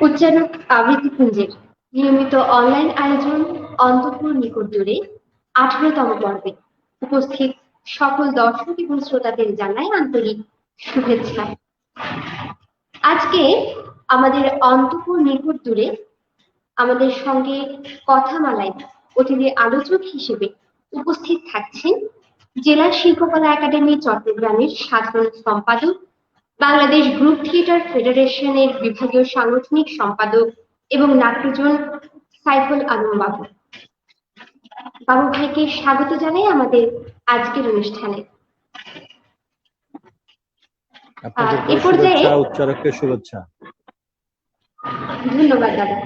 উচ্চারক আবৃত্তিপুঞ্জের নিয়মিত অনলাইন আয়োজন অন্তপুর নিকট দূরে 18তম পর্বে উপস্থিত সকল দর্শক এবং শ্রোতাদের জানাই আন্তরিক শুভেচ্ছা। আজকে আমাদের অন্তপুর নিকট দূরে আমাদের সঙ্গে কথামালায় অতিথি আলোচক হিসেবে উপস্থিত থাকছেন জেলা শিল্পকলা একাডেমি চট্টগ্রামের সাধারণ সম্পাদক, বাংলাদেশ গ্রুপ থিয়েটার ফেডারেশনের বিভাগীয় সাংগঠনিক সম্পাদক এবং নাট্যজন সাইফুল আলম বাবু। বাবু ভাইকে স্বাগত জানাই আমাদের আজকের অনুষ্ঠানে। এ পর্যায়ে উচ্চারককে শুভেচ্ছা। ধন্যবাদ দাদা।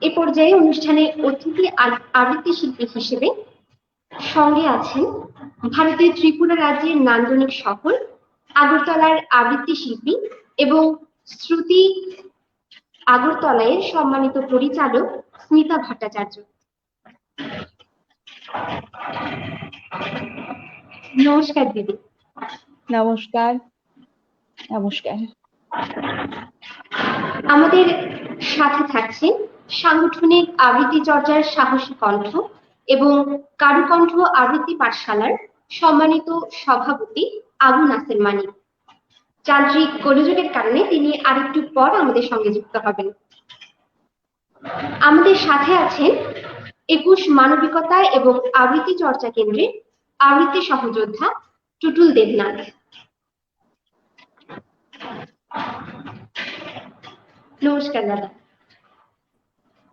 এ পর্যায়ে অনুষ্ঠানে অতিথি আবৃত্তি শিল্পী হিসেবে সঙ্গে আছেন ভারতের ত্রিপুরা রাজ্যের নান্দনিক শহর আগরতলার আবৃত্তি শিল্পী এবং শ্রুতি আগরতলায় সম্মানিত পরিচালক স্মিতা ভট্টাচার্য। নমস্কার দিদি। নমস্কার। নমস্কার। আমাদের সাথে থাকছেন সাংগঠনিক আবৃত্তি চর্চার সাহসী কণ্ঠ এবং কারুকণ্ঠ আবৃত্তি পাঠশালার সম্মানিত সভাপতি আবু নাসের মানিক। যান্ত্রিক গোলযোগের কারণে তিনি আরেকটু পর আমাদের সঙ্গে যুক্ত হবেন। আমাদের সাথে আছেন 21 মানবিকতা এবং আবৃত্তি চর্চা কেন্দ্রের আবৃত্তি সহযোদ্ধা টুটুল দেবনাথ। নমস্কার দাদা।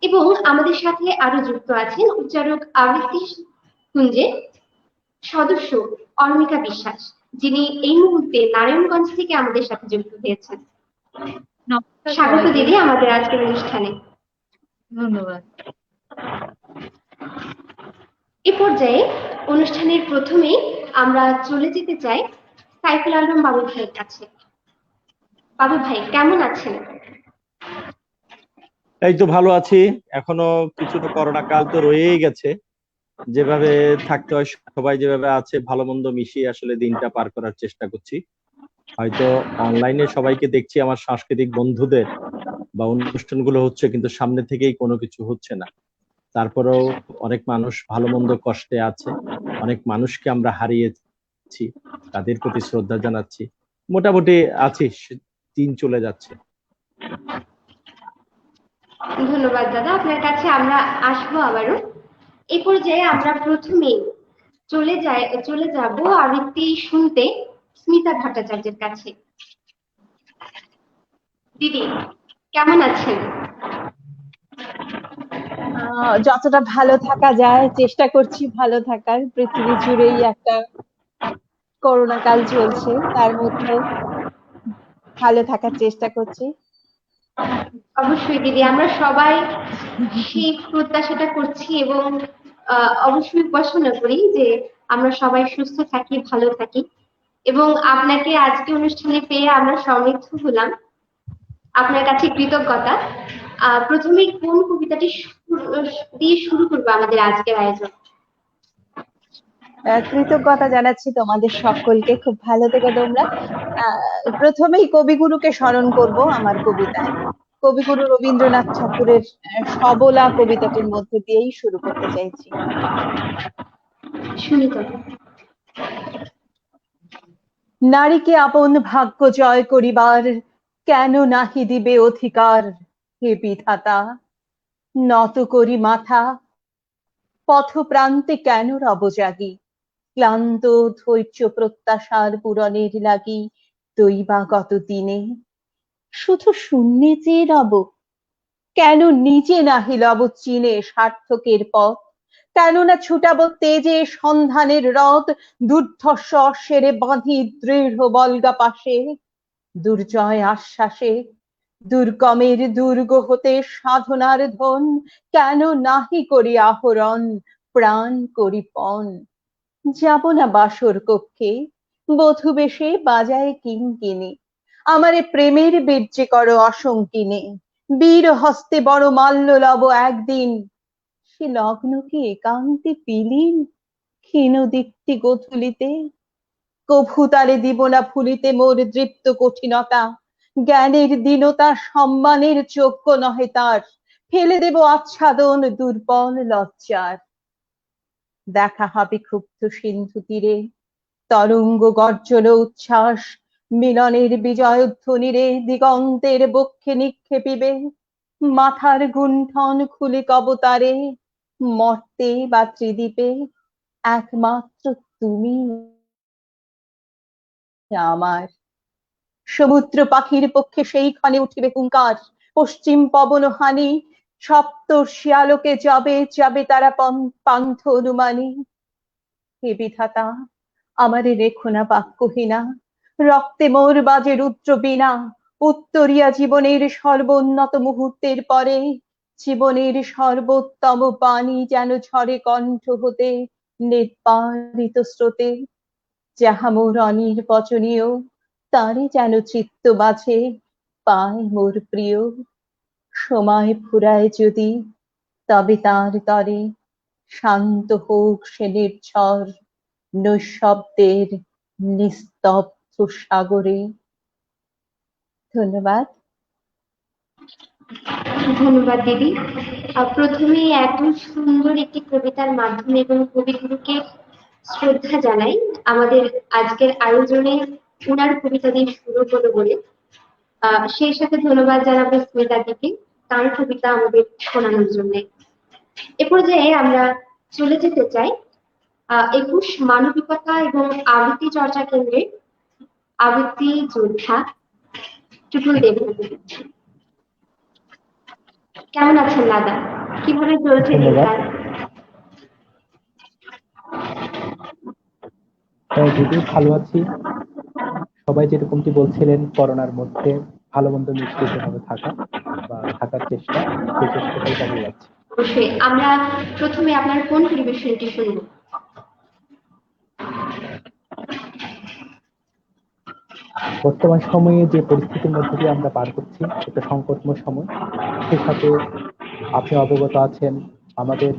এবং আমাদের সাথে আরো যুক্ত আছেন উচ্চারক আবৃত্তি কুঞ্জের সদস্য অর্মিকা বিশ্বাস, যিনি এই মুহূর্তে নারায়ণগঞ্জ থেকে আমাদের সাথে যুক্ত হয়েছেন। স্বাগত দিদি আমাদের আজকের অনুষ্ঠানে। ধন্যবাদ। এ পর্যায়ে অনুষ্ঠানের প্রথমেই আমরা চলে যেতে চাই সাইফুল আলম বাবু ভাইয়ের কাছে। বাবু ভাই কেমন আছেন? এই তো ভালো আছি। এখনো কিছুটা করোনা কাল তো রয়েই গেছে, যেভাবে থাকতে হয় সবাই যেভাবে আছে ভালো মন্দ মিশিয়ে আসলে দিনটা পার করার চেষ্টা করছি। হয়তো অনলাইনে সবাইকে দেখছি আমার সাংস্কৃতিক বন্ধুদের বা অনুষ্ঠানগুলো হচ্ছে, কিন্তু সামনে থেকেই কোনো কিছু হচ্ছে না। তারপরেও অনেক মানুষ ভালো মন্দ কষ্টে আছে, অনেক মানুষকে আমরা হারিয়েছি, তাদের প্রতি শ্রদ্ধা জানাচ্ছি। মোটামুটি আছি, দিন চলে যাচ্ছে। ধন্যবাদ দাদা, আপনার কাছে আমরা আসবো আবারও। এই পর্যায়ে আমরা প্রথমেই চলে যাব আবৃত্তি শুনতে স্মিতা ভট্টাচার্যের কাছে। দিদি কেমন আছেন? যতটা ভালো থাকা যায় চেষ্টা করছি ভালো থাকার। পৃথিবী জুড়েই একটা করোনা কাল চলছে, তার মধ্যে ভালো থাকার চেষ্টা করছি। অবশ্যই দিদি, আমরা সবাই সেই প্রত্যাশাটা করছি এবং অবশ্যই উপাসনা করি যে আমরা সবাই সুস্থ থাকি, ভালো থাকি। এবং আপনাকে আজকে অনুষ্ঠানে পেয়ে আমরা সমৃদ্ধ হলাম, আপনার কাছে কৃতজ্ঞতা। প্রথমে কোন কবিতাটি দিয়ে শুরু করবো আমাদের আজকের আয়োজন? কৃতজ্ঞতা জানাচ্ছি তোমাদের সকলকে, খুব ভালো থেকো তোমরা। প্রথমেই কবিগুরুকে স্মরণ করব আমার কবিতায়। কবিগুরু রবীন্দ্রনাথ ঠাকুরের সবলা কবিতাটির মধ্যে দিয়েই শুরু করতে চাইছি। শুনি তো। নারীকে আপন ভাগ্য জয় করিবার কেন নাহি দিবে অধিকার হে বিধাতা? নত করি মাথা, পথ প্রান্তে কেন রব জাগি? ক্লান্ত ধৈর্য প্রত্যাশার পূরণের লাগি দৈবাগত দিনে শুধু শূন্যে চেয়ে রব? কেন নিজে নাহি লব চিনে সার্থকের পথ? কেননা ছুটাবো তেজে সন্ধানের রথ, দুর্ধর্ষ অশ্বেরে বাঁধি দৃঢ় বলগা পাশে। দুর্জয় আশ্বাসে দুর্গমের দুর্গ হতে সাধনার ধন কেন নাহি করি আহরণ, প্রাণ করি পণ। যাব না বাসর কক্ষে, বধূ বেশে বাজায় কিঙ্কিনি, আমারে প্রেমের বীর্যে করো অসংকিনে। বীর হস্তে বড় মাল্য লব একদিন, সে লগ্ন কি একান্তে পিলিন ক্ষীণ দীপ্তি গোধূলিতে? কভু তারে দিব না ভুলিতে মোর দৃপ্ত কঠিনতা, জ্ঞানের দীনতা সম্মানের যোগ্য নহে তার, ফেলে দেব আচ্ছাদন দুর্বল লজ্জার। দেখা হবে ক্ষুব্ধ সিন্ধু তীরে, তরঙ্গ গর্জন উচ্ছ্বাস, মিলনের বিজয় ধ্বনিরে দিগন্তের বক্ষে নিক্ষেপিবে, মাথার গুণ্ঠন খুলে কবতারে, মর্তে বা ত্রিদীপে একমাত্র তুমি আমার। সমুদ্র পাখির পক্ষে সেইখানে উঠিবে হুঙ্কার, পশ্চিম পবন হানি, সপ্তর্ষি আলোকে যাবে যাবে তারা পান্থ অনুমানী। হে বিধাতা, আমারে রেখো না বাক্যহীনা, রক্তে মোর বাজে রুদ্র বীণা, উত্তরিয়া জীবনের সর্বোন্নত মুহূর্তের পরে, জীবনের সর্বোত্তম বাণী যেন ঝরে কণ্ঠ হতে নির্বারিত স্রোতে, যাহা মোর অনির্বচনীয়, তারে যেন চিত্ত মাঝে পায় মোর প্রিয়। সময় ফুরায় যদি, তবে তার তরে শান্ত হোক সে নির্ঝর নৈঃশব্দের নিস্তব্ধ সাগরে। ধন্যবাদ। ধন্যবাদ দিদি। প্রথমে এত সুন্দর একটি কবিতার মাধ্যমে এবং কবিগুরুকে শ্রদ্ধা জানাই আমাদের আজকের আয়োজনে উনার কবিতা দিয়ে শুরু হলো বলে। সেই সাথে ধন্যবাদ জানাবো স্মিতা দিকে তার কবিতা আমাদের শোনানোর জন্য। এ পর্যায়ে আমরা চলে যেতে চাই 21 মানবিকতা এবং আবৃত্তি চর্চা কেন্দ্রের আবৃত্তি যোদ্ধা টুটুল দেবনাথ। কেমন আছেন দাদা? কিভাবে চলছে দিনকাল? দিদি ভালো আছি। সবাই যেরকমটি বলছিলেন করোনার মধ্যে ভালো মন্দ মিশিয়ে যেভাবে থাকা বা থাকার চেষ্টা, সেই চেষ্টাটাই চালিয়ে যাচ্ছে। অবশ্যই। আমরা প্রথমে আপনার কোন পরিবেশনটি শুনব? বর্তমান সময়ে যে পরিস্থিতির মধ্যে দিয়ে আমরা পার করছি, একটা সংকটময় সময়। সে সাথে আপনি অবগত আছেন আমাদের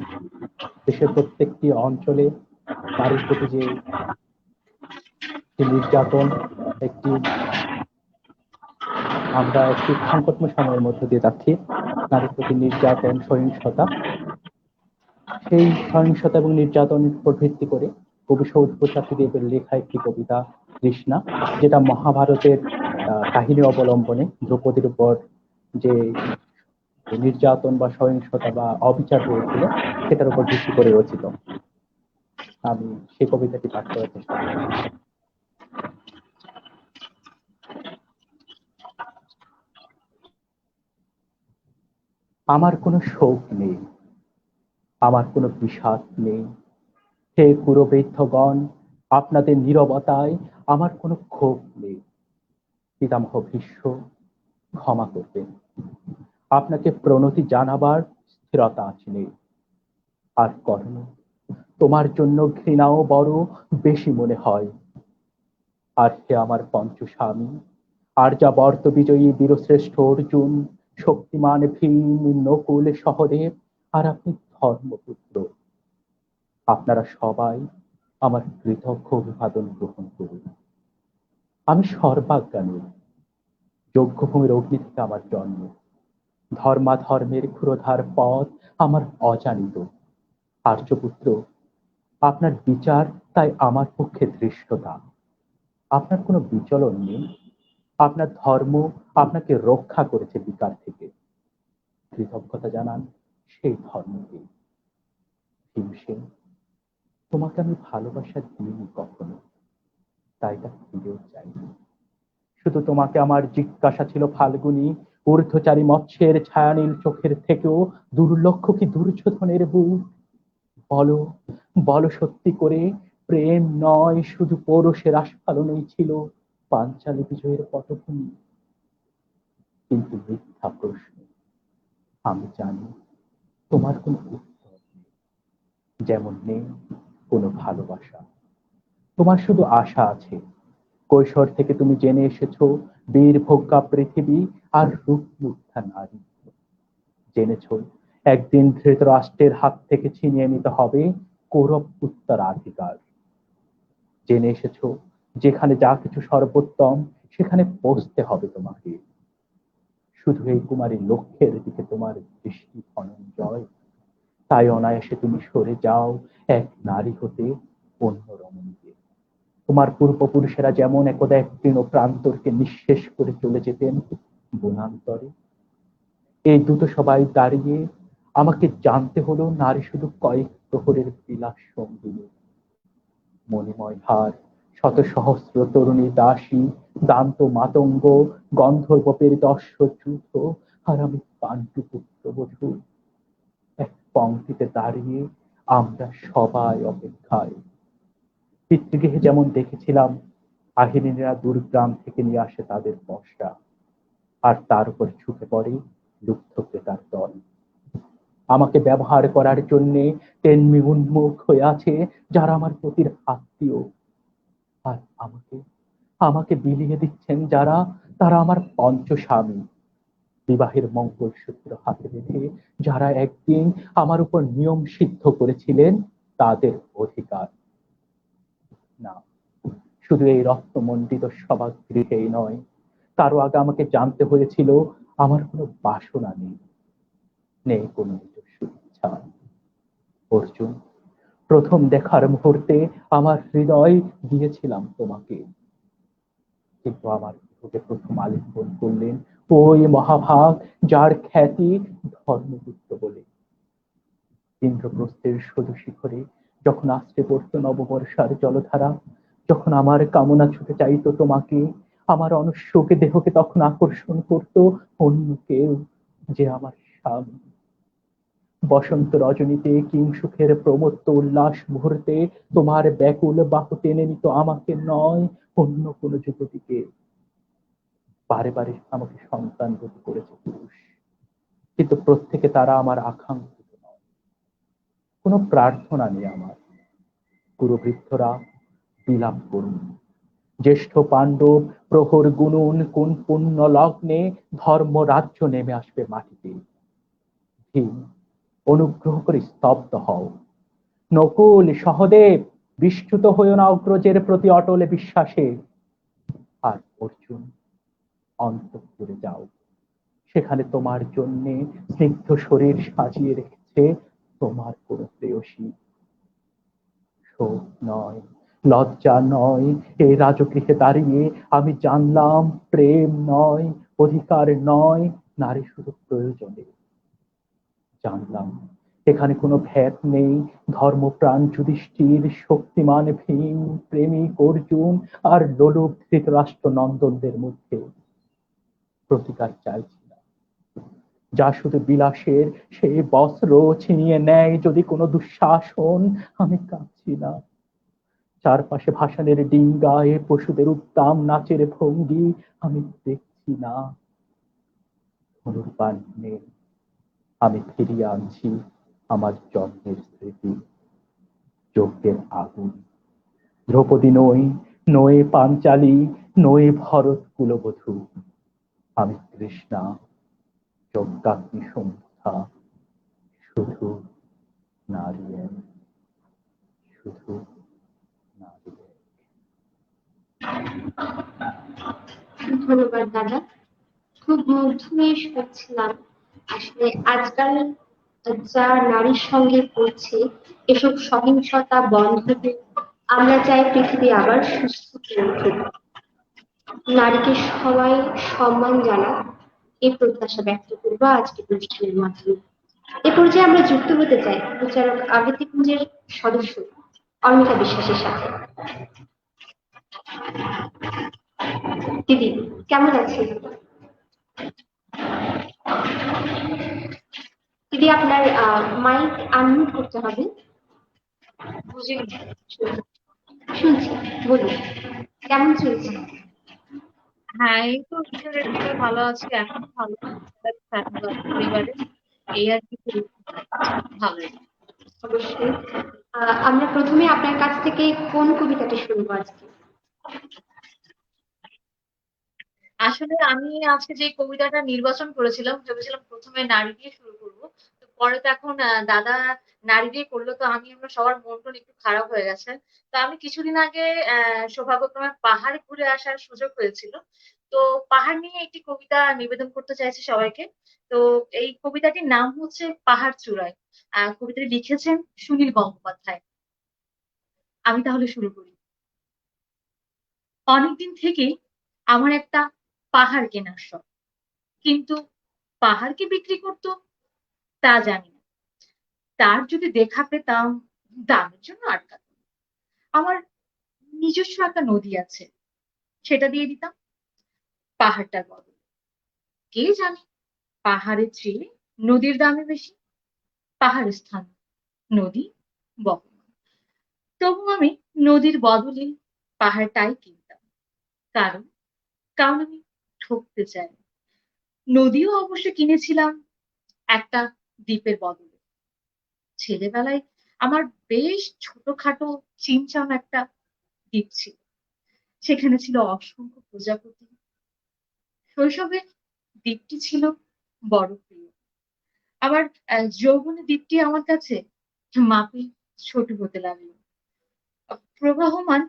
দেশের প্রত্যেকটি অঞ্চলে নারীর প্রতি যে নির্যাতন, আমরা একটি সংকটময় সময়ের মধ্যে দিয়ে যাচ্ছি। নারীর প্রতি নির্যাতন, সহিংসতা, সেই সহিংসতা এবং নির্যাতনের উপর ভিত্তি করে কবি সৌধপতি দেবের লেখা একটি কবিতা তৃষ্ণা, যেটা মহাভারতের কাহিনী অবলম্বনে দ্রৌপদীর উপর যে নির্যাতন বা সহিংসতা বা অবিচার হয়েছিল সেটার উপর ভিত্তি করে রচিত। আমি সেই কবিতাটি পাঠ করার চেষ্টা করছি। আমার কোনো শোক নেই, আমার কোনো বিষাদ নেই, হে কুরবৃদ্ধগণ, আপনাদের নীরবতায় আমার কোনো ক্ষোভ নেই। পিতামহ ভীষ্ম, ক্ষমা করবেন, আপনাকে প্রণতি জানাবার স্থিরতা আছে নেই। আর কর্ণ, তোমার জন্য ঘৃণাও বড় বেশি মনে হয়। আর হে আমার পঞ্চস্বামী, আর যা বর্ত বিজয়ী বীরশ্রেষ্ঠ অর্জুন, শক্তিমান ভীম, নকুল, সহদেব, আর আপনি ধর্মপুত্র, আপনারা সবাই আমার কৃতজ্ঞ অভিবাদন গ্রহণ করুন। আমি সর্বাজ্ঞানী, যজ্ঞভূমির অগ্নি থেকে আমার জন্ম, ধর্মাধর্মের ক্ষুরধার পথ আমার অজানিত। আর্যপুত্র, আপনার বিচার তাই আমার পক্ষে ধৃষ্টতা। আপনার কোনো বিচলন নেই, আপনার ধর্ম আপনাকে রক্ষা করেছে বিকার থেকে। কৃতজ্ঞতা জানান সেই ধর্মকে। ভীমসেন, তোমাকে আমি ভালোবাসা দিইনি কখনো, তাই তা ফিরেও চাইনি। শুধু তোমাকে আমার জিজ্ঞাসা ছিল ফাল্গুনী, ঊর্ধ্বচারী মৎস্যের ছায়ানীল চোখের থেকেও দুর্লক্ষ কি দুর্যোধনের বুক। বলো, বলো সত্যি করে, প্রেম নয় শুধু পৌরষের আস্ফালনই ছিল পাঞ্চালী বিজয়ের পটভূমি। কিন্তু মিথ্যা প্রশ্ন, আমি জানি তোমার কোনো উত্তর নেই, যেমন নেই কোনো ভালোবাসা। তোমার শুধু আশা আছে। কৈশোর থেকে তুমি জেনে এসেছো বীর ভোগ্যা পৃথিবী আর রূপমুগ্ধা নারী। জেনেছো একদিন ধৃতরাষ্ট্রের হাত থেকে ছিনিয়ে নিতে হবে কৌরব উত্তরাধিকার। জেনে এসেছো যেখানে যা কিছু সর্বোত্তম সেখানে পৌঁছতে হবে তোমাকে। শুধু এই কুমারীর লক্ষ্যের দিকে তোমার দৃষ্টি ধনঞ্জয়, তাই অনায়াসে তুমি সরে যাও এক নারী হতে অন্য রমণীতে। তোমার পূর্বপুরুষেরা যেমন একদা এক তৃণ প্রান্তরকে নিঃশেষ করে চলে যেতেন বনান্তরে, এই দ্রুত সবাই দাঁড়িয়ে আমাকে জানতে হলো নারী শুধু কয়েক প্রহরের বিলাস সঙ্গিনী। মণিময় হার, শত সহস্র তরুণী দাসী, দান্ত মাতঙ্গ, গন্ধর্বপের দর্শযুথ, আর আমি পাণ্ডু পুত্রবধূ। এক পংক্তিতে দাঁড়িয়ে আমরা সবাই অপেক্ষায়। পিতৃগৃহে যেমন দেখেছিলাম আহিনীরা দূরগ্রাম থেকে নিয়ে আসে তাদের পসরা, আর তার উপর ঝুঁকে পড়ে লুব্ধ ক্রেতার দল। আমাকে ব্যবহার করার জন্য তেমনি উন্মুখ হয়ে আছে যারা আমার প্রতির আত্মীয়, আর আমাকে আমাকে বিলিয়ে দিচ্ছেন যারা, তারা আমার পঞ্চস্বামী। বিবাহের মঙ্গলসূত্র হাতে রেখে যারা একদিন আমার উপর নিয়ম সিদ্ধ করেছিলেন তাদের অধিকার। না, শুধু এই রত্নমণ্ডিত সভাগৃহেই নয়, তারও আগে আমাকে জানতে হয়েছিল আমার কোনো বাসনা নেই, নেই কোনো নিজস্ব ইচ্ছা। অর্জুন, প্রথম দেখার মুহূর্তে আমার হৃদয় দিয়েছিলাম তোমাকে, কিন্তু আমার হৃদয়কে প্রথম আলিঙ্গন করলেন ওই মহাভাগ যার খ্যাতি ধর্মপুত্র বলে। ইন্দ্রপ্রস্থের সদু শিখরে যখন আশ্রে পড়তো নববর্ষার জলধারা, যখন আমার কামনা ছুটে চাইতো তোমাকে, আমার অনশ্বকে দেহকে তখন আকর্ষণ করতো অন্য কেউ, যে আমার স্বামী। বসন্ত রজনীতে কিংসুখের প্রমত্ত উল্লাস মুহূর্তে তোমার ব্যাকুল বাহু টেনে নিত আমাকে নয়, অন্য কোনো যুবতীকে। বারে বারে আমাকে সন্তানবতী করেছে পুরুষ, কিন্তু প্রত্যেকে তারা আমার আকাঙ্ক্ষিত নয়। কোনো প্রার্থনা নেই আমার। গুরুবৃদ্ধরা বিলাপ করুন, জ্যেষ্ঠ পাণ্ডব প্রহর গুনুন, কোন পুণ্য লগ্নে ধর্ম রাজ্য নেমে আসবে মাটিতে। ভীম, অনুগ্রহ করে স্তব্ধ হও। নকুল, সহদেব, বিস্মৃত হইও না অগ্রজের প্রতি অটল বিশ্বাসে। আর অর্জুন, অন্তঃপুরে যাও, সেখানে তোমার জন্য স্নিগ্ধ শরীর সাজিয়ে রেখেছে তোমার কোন প্রেয়সী। শোক নয়, লজ্জা নয়, এই রাজগৃহে দাঁড়িয়ে আমি জানলাম প্রেম নয়, অধিকার নয়, নারী শুধু প্রয়োজনে। জানলাম এখানে কোনো ভেদ নেই, ধর্মপ্রাণ যুধিষ্ঠির, শক্তিমান ভীম, প্রেমিক অর্জুন আর লোলুপ ধৃতরাষ্ট্র নন্দনদের মধ্যে। প্রতিকার চাইছি না, যা শুধু বিলাসের সেই বস্ত্র ছিনিয়ে নেয় যদি কোনো দুঃশাসন। আমি কাঁদছি না, চারপাশে ভাসানের ডিঙ্গায় পশুদের উদ্দাম নাচের ভঙ্গি আমি দেখছি না। ধনুর্বাণ নেই, আমি ফিরিয়ে আনছি আমার জন্মের স্মৃতি, যজ্ঞের আগুন। দ্রৌপদী নই, নয়ে পাঞ্চালী, নয়ে ভরত কুলবধূ, আমি কৃষ্ণা, যজ্ঞাগ্নি সন্ধ্যা, শুধু নারী এক, শুধু নারী এক। ধন্যবাদ দাদা, খুব মুগ্ধ হয়ে শুনছিলাম। আসলে আজকাল যা নারীর সঙ্গে করছে, এসব সহিংসতা বন্ধ হোক। আমরা চাই পৃথিবী আবার সুস্থ হয়ে উঠুক, নারীকে সবাই সম্মান জানাক, এই প্রত্যাশা ব্যক্ত করবো আজকের অনুষ্ঠানের মাধ্যমে। এ পর্যায়ে আমরা যুক্ত হতে চাই বিচারক আবৃত্তিপুঞ্জের সদস্য অর্মিতা বিশ্বাসের সাথে। দিদি, কেমন আছেন? দিদি, আপনার মাইক আনমিউট করতে হবে। শুনছি, বলুন, কেমন চলছে? হ্যাঁ, এই তো ঈশ্বরের কৃপায় ভালো আছি, এখন ভালো পরিবারে, এই আর কি ভালোই। অবশ্যই। আমরা প্রথমে আপনার কাছ থেকে কোন কবিতাটি শুনবো আজকে? আসলে আমি আজকে যে কবিতাটা নির্বাচন করেছিলাম, ভেবেছিলাম প্রথমে নারী দিয়ে শুরু করবো, তো পরে তো এখন দাদা নাড়ি দিয়ে করলো, তো আমরা সবার মন টন একটু খারাপ হয়ে গেছে। তো আমি কিছুদিন আগে সৌভাগ্যক্রমে পাহাড় ঘুরে আসার সুযোগ হয়েছিল। তো পাহাড় নিয়ে একটি কবিতা নিবেদন করতে চাইছি সবাইকে। তো এই কবিতাটির নাম হচ্ছে পাহাড় চূড়ায়। কবিতাটি লিখেছেন সুনীল গঙ্গোপাধ্যায়। আমি তাহলে শুরু করি। অনেকদিন থেকেই আমার একটা পাহাড় কেনার শখ, কিন্তু পাহাড়কে বিক্রি করতো তা জানি না। তার যদি দেখা পেতাম, দামের জন্য আটকাতাম। আমার নিজস্ব একটা নদী আছে, সেটা দিয়ে দিতাম পাহাড়টার বদলে। কে জানে, পাহাড়ের চেয়ে নদীর দামে বেশি। পাহাড় স্থান, নদী বহমান। তবু আমি নদীর বদলে পাহাড়টাই কিনতাম। কারণ কারণ আমি ঠকতে চাই। নদীও অবশ্য কিনেছিলাম একটা দ্বীপের বদলে। ছেলেবেলায় আমার বেশ ছোটখাটো চিমচাম একটা দ্বীপ ছিল। সেখানে ছিল অসংখ্য প্রজাপতি। শৈশবে দ্বীপটি ছিল বড় প্রিয়। আবার যৌবনে দ্বীপটি আমার কাছে মাপে ছোট হতে লাগলো। প্রবাহমান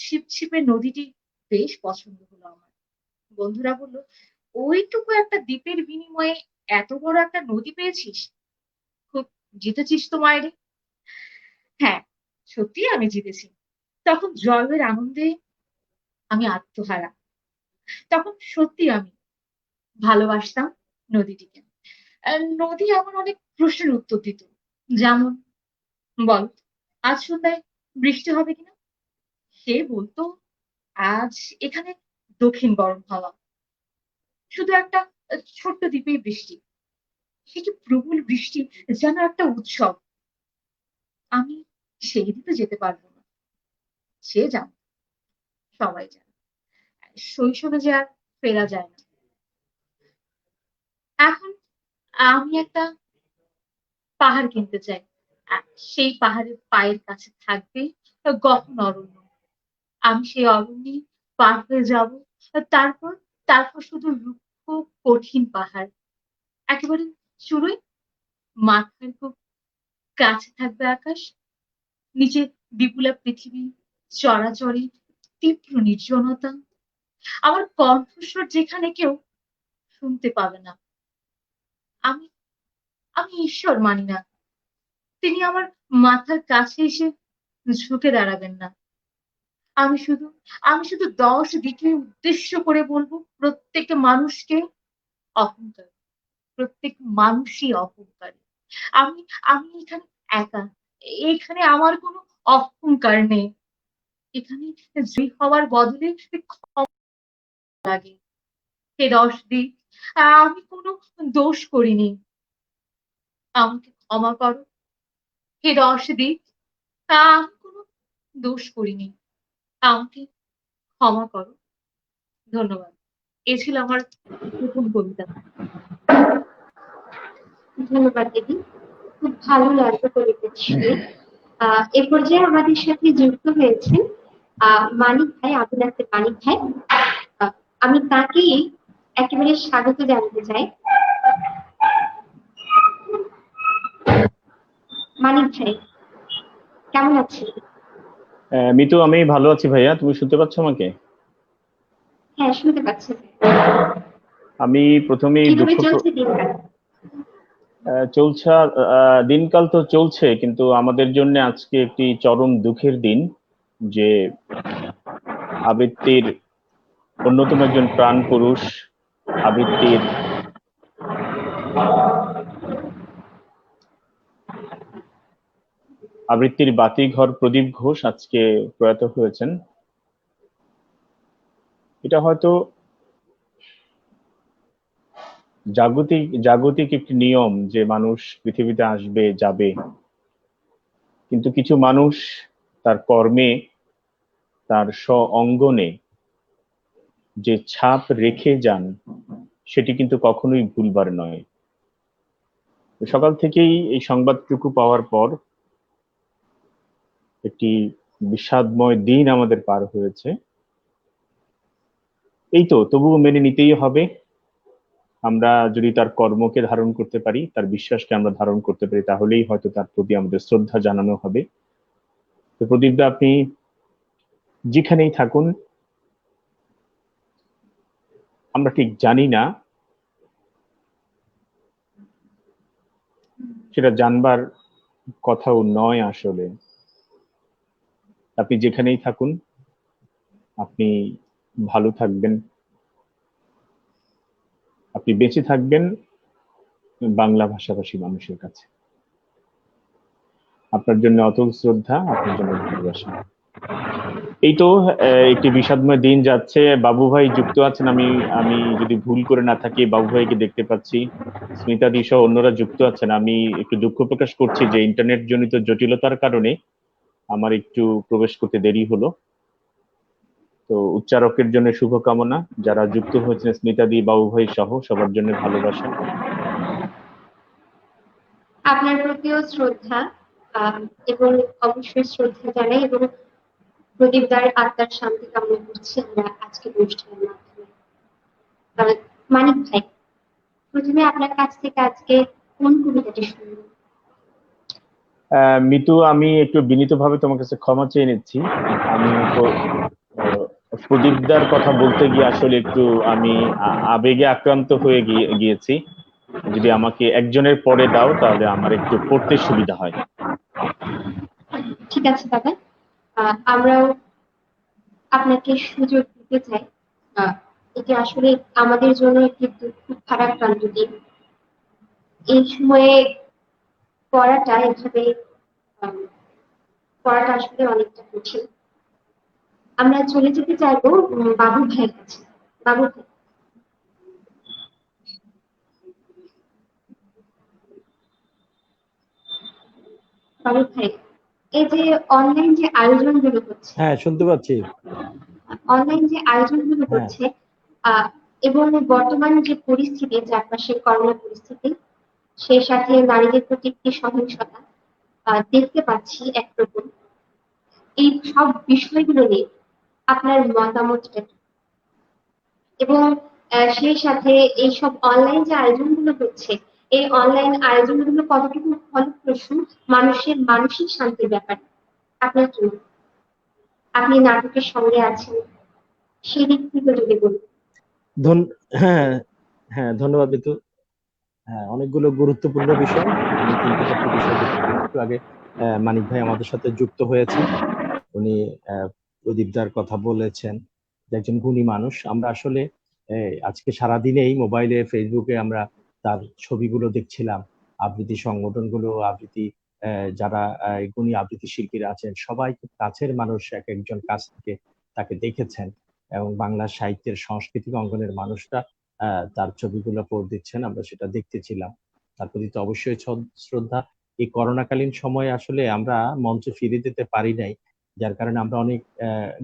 ছিপছিপে নদীটি বেশ পছন্দ হলো আমার। বন্ধুরা বলল, ওইটুকু একটা দ্বীপের বিনিময়ে এত বড় একটা নদী পেয়েছিস, খুব জিতেছিস তো মায়েরে। হ্যাঁ, সত্যি আমি জিতেছি। তখন জয়ের আনন্দে আমি আত্মহারা। তখন সত্যি আমি ভালোবাসতাম নদীটিকে। নদী আমার অনেক প্রশ্নের উত্তর দিত। যেমন, বল আজ সন্ধ্যায় বৃষ্টি হবে কিনা। সে বলতো, আজ এখানে দক্ষিণ গরম হাওয়া। শুধু একটা ছোট্ট দ্বীপেই বৃষ্টি, সে কি প্রবল বৃষ্টি, যেন একটা উৎসব। আমি সেই দ্বীপে যেতে পারবো না। সে জান, সবাই জানে, শৈশবে যে আর ফেরা যায় না। এখন আমি একটা পাহাড় কিনতে চাই। সেই পাহাড়ের পায়ের কাছে থাকবে গহন অরণ্য। আমি সেই অরণ্যে পার হয়ে যাব। তারপর তারপর শুধু রুক্ষ কঠিন পাহাড়, একেবারে চূড়োয়। মাথার খুব কাছে থাকবে আকাশ, নিচে বিপুলা পৃথিবী, চরাচরে তীব্র নির্জনতা। আমার কণ্ঠস্বর যেখানে কেউ শুনতে পাবে না। আমি আমি ঈশ্বর মানি না, তিনি আমার মাথার কাছে এসে ঝুঁকে দাঁড়াবেন না। আমি শুধু আমি শুধু 10 দিকে উদ্দেশ্য করে বলবো, প্রত্যেক মানুষকে অহংকার, প্রত্যেক মানুষই অহংকারী। আমি আমি এখানে একা। এখানে আমার কোনো অহংকার নেই। এখানে জয়ী হওয়ার বদলে ক্ষমা লাগে। হে 10 দিক, আমি কোনো দোষ করিনি, আমাকে ক্ষমা করো। হে 10 দিক, আমি কোনো দোষ করিনি, আমাকে ক্ষমা করো। ধন্যবাদ। এ ছিল আমার প্রথম কবিতা। ধন্যবাদ দিদি, খুব ভালো লাগলো কবিতা শুনে। এ পর্যায়ে আমাদের সাথে যুক্ত হয়েছেন মানিক ভাই, আবুল আক্তার মানিক ভাই। আহ, আমি তাকেই একেবারে স্বাগত জানাতে চাই। মানিক ভাই, কেমন আছেন? মিতু, আমি ভালো আছি ভাইয়া। তুমি শুনতে পাচ্ছ আমাকে? হ্যাঁ, শুনতে পাচ্ছি। আমি প্রথমেই কিভাবে চলছে দিনকাল? চলছে দিনকাল তো চলছে, কিন্তু আমাদের জন্য আজকে একটি চরম দুঃখের দিন, যে আবৃত্তির অন্যতম একজন প্রাণ পুরুষ, আবৃত্তির আবৃত্তির বাতিঘর প্রদীপ ঘোষ আজকে প্রয়াত হয়েছেন। এটা হয়তো জাগতিক জাগতিক একটি নিয়ম যে মানুষ পৃথিবীতে আসবে যাবে, কিন্তু কিছু মানুষ তার কর্মে, তার স্ব অঙ্গনে যে ছাপ রেখে যান, সেটি কিন্তু কখনোই ভুলবার নয়। সকাল থেকেই এই সংবাদটুকু পাওয়ার পর একটি বিষাদময় দিন আমাদের পার হয়েছে। এই তো, তবুও মেনে নিতেই হবে। আমরা যদি তার কর্মকে ধারণ করতে পারি, তার বিশ্বাসকে আমরা ধারণ করতে পারি, তাহলেই হয়তো তার প্রতি আমাদের শ্রদ্ধা জানানো হবে। তো প্রদীপ দা, আপনি যেখানেই থাকুন, আমরা ঠিক জানি না, সেটা জানবার কথাও নয় আসলে। আপনি যেখানেই থাকুন, আপনি ভালো থাকবেন, আপনি বেঁচে থাকবেন বাংলা ভাষাভাষী মানুষের কাছে। আপনার জন্য অতল শ্রদ্ধা, আপনার জন্য ভালোবাসা। এই তো একটি বিষাদময় দিন যাচ্ছে। বাবু ভাই যুক্ত আছেন, আমি আমি যদি ভুল করে না থাকি বাবু ভাইকে দেখতে পাচ্ছি। স্মিতাদি সহ অন্যরা যুক্ত আছেন। আমি একটু দুঃখ প্রকাশ করছি যে ইন্টারনেট জনিত জটিলতার কারণে আমার একটু প্রবেশ করতে দেরি হলো। তো উচ্চারকের জন্য শুভকামনা, যারা যুক্ত হয়েছেন স্মিতাদি, বাবু ভাই সহ সবার জন্য ভালোবাসা। আপনার প্রতিও শ্রদ্ধা, এবং অবশ্যই শ্রদ্ধা জানাই এবং প্রদীপদার আত্মার শান্তি কামনা করছি আমরা আজকের অনুষ্ঠানের মাধ্যমে। মানিক ভাই, প্রথমে আপনার কাছ থেকে আজকে কোন কবিতাটি শুনবো? মিতু, আমি একটু বিনীতভাবে তোমার কাছে ক্ষমা চেয়ে নিচ্ছি। আমি প্রদীপদার কথা বলতে গিয়ে আসলে একটু আমি আবেগে আক্রান্ত হয়ে গিয়েছি। যদি আমাকে একজনের পরে দাও তাহলে আমার একটু পড়তে সুবিধা হয়। ঠিক আছে দাদা, আমরাও আপনাকে সুযোগ দিতে চাই। এটি আসলে আমাদের জন্য একটি খুব খারাপ কাণ্ড দিন। এই সময়ে পড়াটা এভাবে আহ, পড়াটা আসলে অনেকটা কঠিন। আমরা চলে যেতে চাইবো বাবু ভাইয়ের কাছে। বাবু ভাই, বাবু ভাই, এই যে অনলাইন যে আয়োজনগুলো হচ্ছে, হ্যাঁ, শুনতে পাচ্ছি। অনলাইন যে আয়োজনগুলো হ্যাঁ, হচ্ছে, আহ এবং বর্তমান যে পরিস্থিতি, চারপাশে করোনা পরিস্থিতি, সেই সাথে নারীদের প্রতি একটি সহিংসতা দেখতে পাচ্ছি একরকম। এই সব বিষয়গুলো নিয়ে আপনার মতামতটা কি? এবং সেই সাথে এইসব অনলাইন যে আয়োজনগুলো হচ্ছে, এই অনলাইন আয়োজনগুলো কতটুকু ফলপ্রসূ মানুষের মানসিক শান্তির ব্যাপারে আপনার কি মত? আপনি নাটকের সঙ্গে আছেন, সেই দিক থেকে যদি বলুন। হ্যাঁ, হ্যাঁ, ধন্যবাদ মিতু। হ্যাঁ, অনেকগুলো গুরুত্বপূর্ণ বিষয়। আমি ৩-৪টি বিষয় দেখতে পারি। একটু আগে মানিক ভাই আমাদের সাথে যুক্ত হয়েছেন। উনি প্রদীপদার কথা বলেছেন, যে একজন গুণী মানুষ। আমরা আসলে আজকে সারাদিনেই মোবাইলে, ফেসবুকে আমরা তার ছবিগুলো দেখছিলাম। আবৃত্তি সংগঠনগুলো, আবৃত্তি যারা গুণী আবৃত্তি শিল্পীরা আছেন, সবাই খুব কাছের মানুষ, এক একজন কাছ থেকে তাকে দেখেছেন এবং বাংলা সাহিত্যের সাংস্কৃতিক অঙ্গনের মানুষরা তার ছবিগুলো পোস্ট দিচ্ছেন, আমরা সেটা দেখতেছিলাম। তার প্রতি তো অবশ্যই শ্রদ্ধা। এই করোনাকালীন সময়ে আসলে আমরা মঞ্চে ফিরে যেতে পারি নাই, যার কারণে আমরা অনেক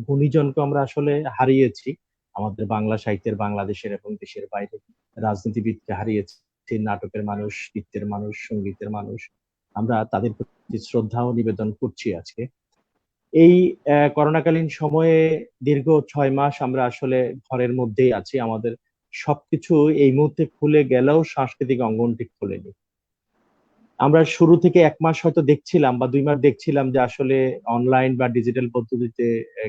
গুণীজনকে আমরা আসলে হারিয়েছি। আমাদের বাংলা সাহিত্যের, বাংলাদেশের এবং দেশের বাইরে রাজনীতিবিদকে হারিয়েছি, নাটকের মানুষ, নৃত্যের মানুষ, সঙ্গীতের মানুষ। আমরা তাদের প্রতি শ্রদ্ধাও নিবেদন করছি আজকে। এই করোনাকালীন সময়ে দীর্ঘ ৬ মাস আমরা আসলে ঘরের মধ্যেই আছি। আমাদের সবকিছু এই মুহূর্তে খুলে গেলেও সাংস্কৃতিক অঙ্গনটি খোলেনি। আমরা শুরু থেকে ১ মাস হয়তো দেখছিলাম বা ২ মাস দেখছিলাম যে আসলে অনলাইন বা ডিজিটাল পদ্ধতিতে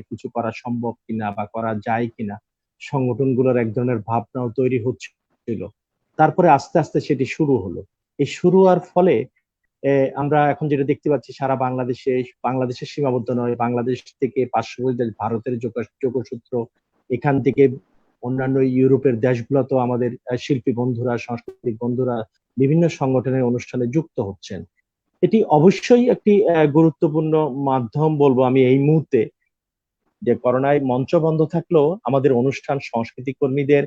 কিছু করা সম্ভব কিনা বা করা যায় কিনা। সংগঠনগুলোর এক ধরনের ভাবনাও তৈরি হচ্ছিল। তারপরে আস্তে, আস্তে সেটি শুরু হলো। এই শুরু হওয়ার ফলে আমরা এখন যেটা দেখতে পাচ্ছি, সারা বাংলাদেশের সীমাবদ্ধ নয়, বাংলাদেশ থেকে পার্শ্ববর্তী দেশ ভারতের যোগসূত্র, এখান থেকে অন্যান্য ইউরোপের দেশগুলোতেও আমাদের শিল্পী বন্ধুরা, সাংস্কৃতিক বন্ধুরা বিভিন্ন সংগঠনের অনুষ্ঠানে যুক্ত হচ্ছেন। এটি অবশ্যই একটি গুরুত্বপূর্ণ মাধ্যম বলবো আমি এই মুহূর্তে, যে করোনায় মঞ্চ বন্ধ থাকলেও আমাদের অনুষ্ঠান, সংস্কৃতি কর্মীদের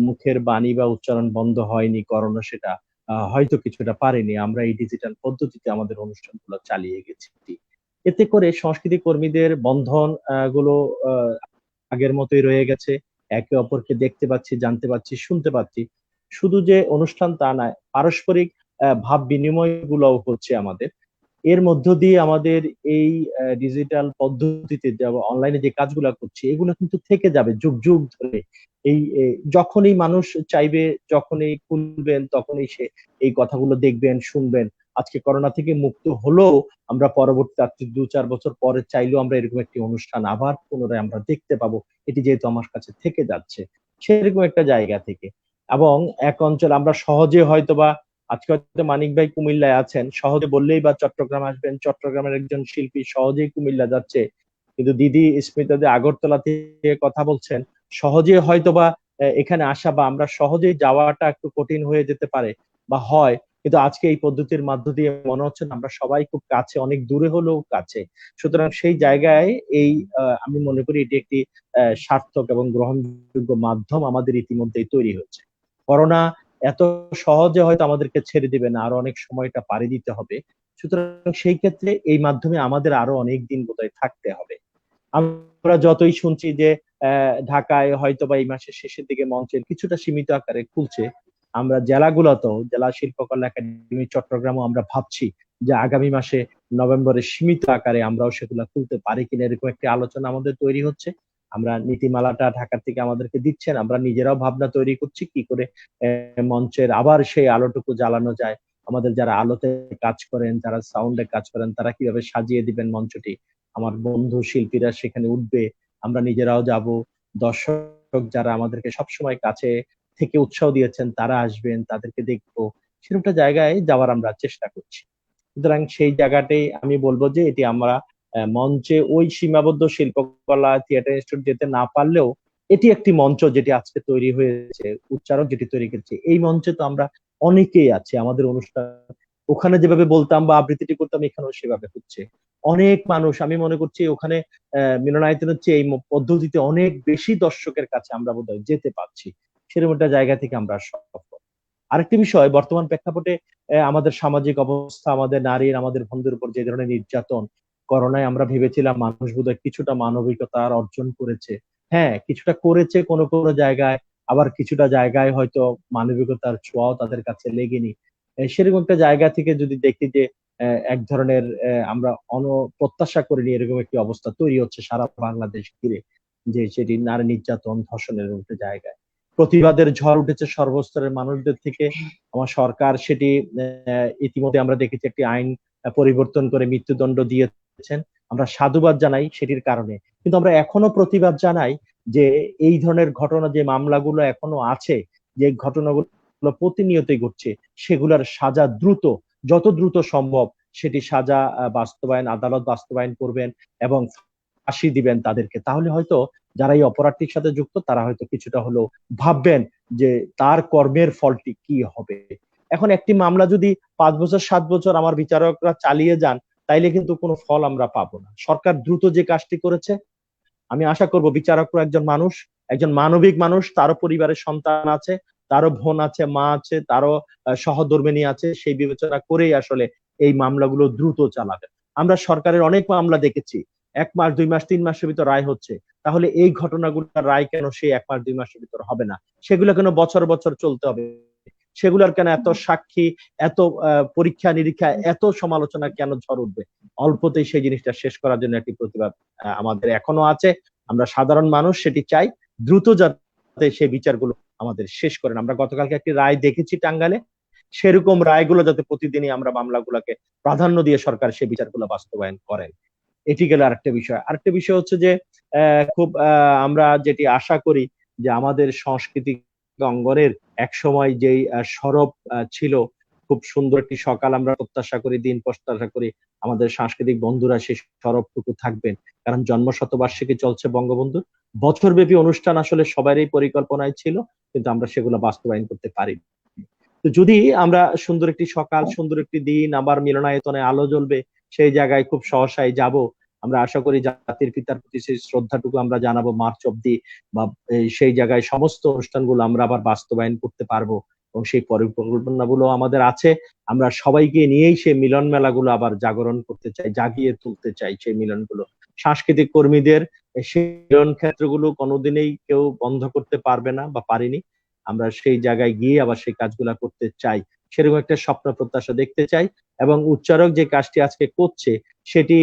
মুখের বাণী বা উচ্চারণ বন্ধ হয়নি। করোনা সেটা হয়তো কিছুটা পারেনি। আমরা এই ডিজিটাল পদ্ধতিতে আমাদের অনুষ্ঠানগুলো চালিয়ে গেছি। এতে করে সংস্কৃতি কর্মীদের বন্ধন গুলো আগের মতোই রয়ে গেছে। একে অপরকে দেখতে পাচ্ছি, জানতে পাচ্ছি, শুনতে পাচ্ছি। শুধু যে অনুষ্ঠান তা নয়, পারস্পরিক ভাব বিনিময় গুলোও হচ্ছে আমাদের। এর মধ্য দিয়ে আমাদের এই ডিজিটাল পদ্ধতিতে অনলাইনে যে কাজগুলো করছি এগুলো কিন্তু থেকে যাবে যুগ যুগ ধরে। এই যখনই মানুষ চাইবে, যখনই খুলবেন তখনই সে এই কথাগুলো দেখবেন, শুনবেন। আজকে করোনা থেকে মুক্ত হলেও আমরা পরবর্তী 2-4 বছর পরে চাইলেও আমরা এরকম একটি অনুষ্ঠান আবার পুনরায় আমরা দেখতে পাবো, এটি যেহেতু আমার কাছে থেকে যাচ্ছে সেরকম একটা জায়গা থেকে। এবং এক অঞ্চল আমরা সহজে হয়তোবা, আজকে হয়তো মানিক ভাই কুমিল্লায় আছেন, সহজে বললেই বা চট্টগ্রাম আসবেন, চট্টগ্রামের একজন শিল্পী সহজেই কুমিল্লা যাচ্ছে। কিন্তু দিদি স্মিতা যে আগরতলা থেকে কথা বলছেন, সহজে হয়তোবা এখানে আসা বা আমরা সহজেই যাওয়াটা একটু কঠিন হয়ে যেতে পারে বা হয়। কিন্তু আজকে এই পদ্ধতির মধ্য দিয়ে মনে হচ্ছে না আমরা সবাই খুব কাছে, অনেক দূরে হলেও কাছে। সুতরাং সেই জায়গায় এই আমি মনে করি এটি একটি সার্থক এবং গ্রহণযোগ্য মাধ্যম আমাদের ইতিমধ্যেই তৈরি হয়েছে। করোনা এত সহজে হয়তো আমাদেরকে ছেড়ে দিবে না, আরো অনেক সময়টা পাড়ি দিতে হবে। সুতরাং সেই ক্ষেত্রে এই মাধ্যমে আমাদের আরো অনেক দিন বোধহয় থাকতে হবে। আমরা যতই শুনছি যে ঢাকায় হয়তো বা এই মাসের শেষের দিকে মঞ্চের কিছুটা সীমিত আকারে খুলছে, আমরা জেলাগুলোতেও, জেলা শিল্পকলা একাডেমি চট্টগ্রামও আমরা ভাবছি যে আগামী মাসে নভেম্বরে সীমিত আকারে আমরাও সেগুলা খুলতে পারি কিনা, এরকম একটি আলোচনা আমাদের তৈরি হচ্ছে। আমরা নীতিমালাটা ঢাকা থেকে আমাদেরকে দিচ্ছেন, আমরা নিজেরাও ভাবনা তৈরি করছি কি করে মঞ্চের আবার সেই আলোটুকু জ্বালানো যায়। আমাদের যারা আলোতে কাজ করেন, যারা সাউন্ডে কাজ করেন, তারা কিভাবে সাজিয়ে দিবেন মঞ্চটি, আমার বন্ধু শিল্পীরা সেখানে উঠবে, আমরা নিজেরাও যাব, দর্শক যারা আমাদেরকে সবসময় কাছে থেকে উৎসাহ দিয়েছেন তারা আসবেন, তাদেরকে দেখবো, সেরকমটা জায়গায় যাওয়ার আমরা চেষ্টা করছি। সুতরাং সেই জায়গাটাই আমি বলবো যে এটি আমরা মঞ্চে ওই সীমাবদ্ধ শিল্পকলা থিয়েটার ইনস্টিটিউট যেতে না পারলেও এটি একটি মঞ্চ যেটি আজকে তৈরি হয়েছে, উচ্চারক যেটি তৈরি করেছে, এই মঞ্চে তো আমরা অনেকেই আছে। আমাদের অনুষ্ঠান ওখানে যেভাবে বলতাম বা আবৃত্তিটি করতাম এখানেও সেভাবে হচ্ছে। অনেক মানুষ, আমি মনে করছি ওখানে মিলনায়তন হচ্ছে এই পদ্ধতিতে অনেক বেশি দর্শকের কাছে আমরা বোধহয় যেতে পারছি, সেরকম একটা জায়গা থেকে আমরা সফল। আরেকটি বিষয়, বর্তমান প্রেক্ষাপটে আমাদের সামাজিক অবস্থা, আমাদের নারীর, আমাদের বন্ধুর উপর যে ধরনের নির্যাতন, করোনায় আমরা ভেবেছিলাম মানুষ বোধহয় কিছুটা মানবিকতার অর্জন করেছে। হ্যাঁ, কিছুটা করেছে কোনো কোনো জায়গায়, আবার কিছুটা জায়গায় হয়তো মানবিকতার ছোঁয়াও তাদের কাছে লেগেনি। সেরকম একটা জায়গা থেকে যদি দেখি যে এক ধরনের আমরা প্রত্যাশা করিনি এরকম একটি অবস্থা তৈরি হচ্ছে সারা বাংলাদেশ ঘিরে, যে সেটি নারী নির্যাতন, ধর্ষণের মতো জায়গায় প্রতিবাদের ঝড় উঠেছে সর্বস্তরের মানুষদের থেকে। আমার সরকার সেটি ইতিমধ্যে আমরা দেখেছি একটি আইন পরিবর্তন করে মৃত্যুদণ্ড দিয়েছেন। আমরা সাধুবাদ জানাই সেটির কারণে, কিন্তু আমরা এখনো প্রতিবাদ জানাই যে এই ধরনের ঘটনা, যে মামলাগুলো এখনো আছে, যে ঘটনাগুলো প্রতিনিয়তই ঘটছে, সেগুলোর সাজা দ্রুত, যত দ্রুত সম্ভব সেটি সাজা বাস্তবায়ন, আদালত বাস্তবায়ন করবেন এবং ফাঁসি দিবেন তাদেরকে। তাহলে হয়তো যারা এই অপরাধটির সাথে যুক্ত তারা হয়তো কিছুটা হলেও ভাববেন যে তার কর্মের ফলটি কি হবে। এখন একটি মামলা যদি 5 বছর 7 বছর আমার বিচারকরা চালিয়ে যান, তাইলে কিন্তু কোনো ফল আমরা পাবো না। সরকার দ্রুত যে কাজটি করেছে, আমি আশা করব বিচারকরা একজন মানুষ, একজন মানবিক মানুষ, তারও পরিবারের সন্তান আছে, তারও বোন আছে, মা আছে, তারও সহধর্মিণী আছে, সেই বিবেচনা করেই আসলে এই মামলাগুলো দ্রুত চালাবে। আমরা সরকারের অনেক মামলা দেখেছি 1 মাস 2 মাস 3 মাসের ভিতর রায় হচ্ছে, তাহলে এই ঘটনাগুলোর রায় কেন সেই 1 মাস 2 মাসের ভিতর হবে না? সেগুলো কেন বছর বছর চলতে হবে? সেগুলোর কেন এত সাক্ষী, এত পরীক্ষা নিরীক্ষা, এত সমালোচনা কেন ঝড় উঠবে? অল্পতেই সেই জিনিসটা শেষ করার জন্য একটি প্রতিবাদ আমাদের এখনো আছে। আমরা সাধারণ মানুষ সেটি চাই দ্রুত যাতে সেই বিচারগুলো আমাদের শেষ করেন। আমরা গতকালকে একটি রায় দেখেছি টাঙ্গাইলে, সেরকম রায়গুলো যাতে প্রতিদিনই আমরা মামলাগুলোকে প্রাধান্য দিয়ে সরকার সেই বিচারগুলো বাস্তবায়ন করেন। এটি গেল আরেকটা বিষয়। আরেকটা বিষয় হচ্ছে যে খুব আমরা যেটি আশা করি যে আমাদের সাংস্কৃতিক অঙ্গনের একসময় যেই সরব ছিল, খুব সুন্দর একটি সকাল আমরা প্রত্যাশা করি, দিন প্রত্যাশা করি, আমাদের সাংস্কৃতিক বন্ধুরা সেই সরবটুকু থাকবেন। কারণ জন্মশতবার্ষিকী চলছে বঙ্গবন্ধুর, বছরব্যাপী অনুষ্ঠান আসলে সবারই পরিকল্পনায় ছিল, কিন্তু আমরা সেগুলো বাস্তবায়ন করতে পারি। তো যদি আমরা সুন্দর একটি সকাল, সুন্দর একটি দিন, আবার মিলনায়তনে আলো জ্বলবে, সেই জায়গায় খুব সহসাই যাব। আমরা আশা করি জাতির পিতার প্রতি সেই শ্রদ্ধাটুকু আমরা জানাবো মার্চ অব্দি, বা সেই জায়গায় সমস্ত অনুষ্ঠানগুলো আমরা আবার বাস্তবায়ন করতে পারবো এবং সেই পরিকল্পনাগুলো আমাদের আছে। আমরা সবাইকে নিয়েই সেই মিলন মেলাগুলো আবার জাগরণ করতে চাই, জাগিয়ে তুলতে চাই সেই মিলনগুলো। সাংস্কৃতিক কর্মীদের সেই মিলন ক্ষেত্রগুলো কোনোদিনই কেউ বন্ধ করতে পারবে না বা পারেনি। আমরা সেই জায়গায় গিয়ে আবার সেই কাজগুলা করতে চাই। সেরকম একটা স্বপ্ন প্রত্যাশা দেখতে চাই। এবং উচ্চারক যে কাজটি আজকে করছে সেটি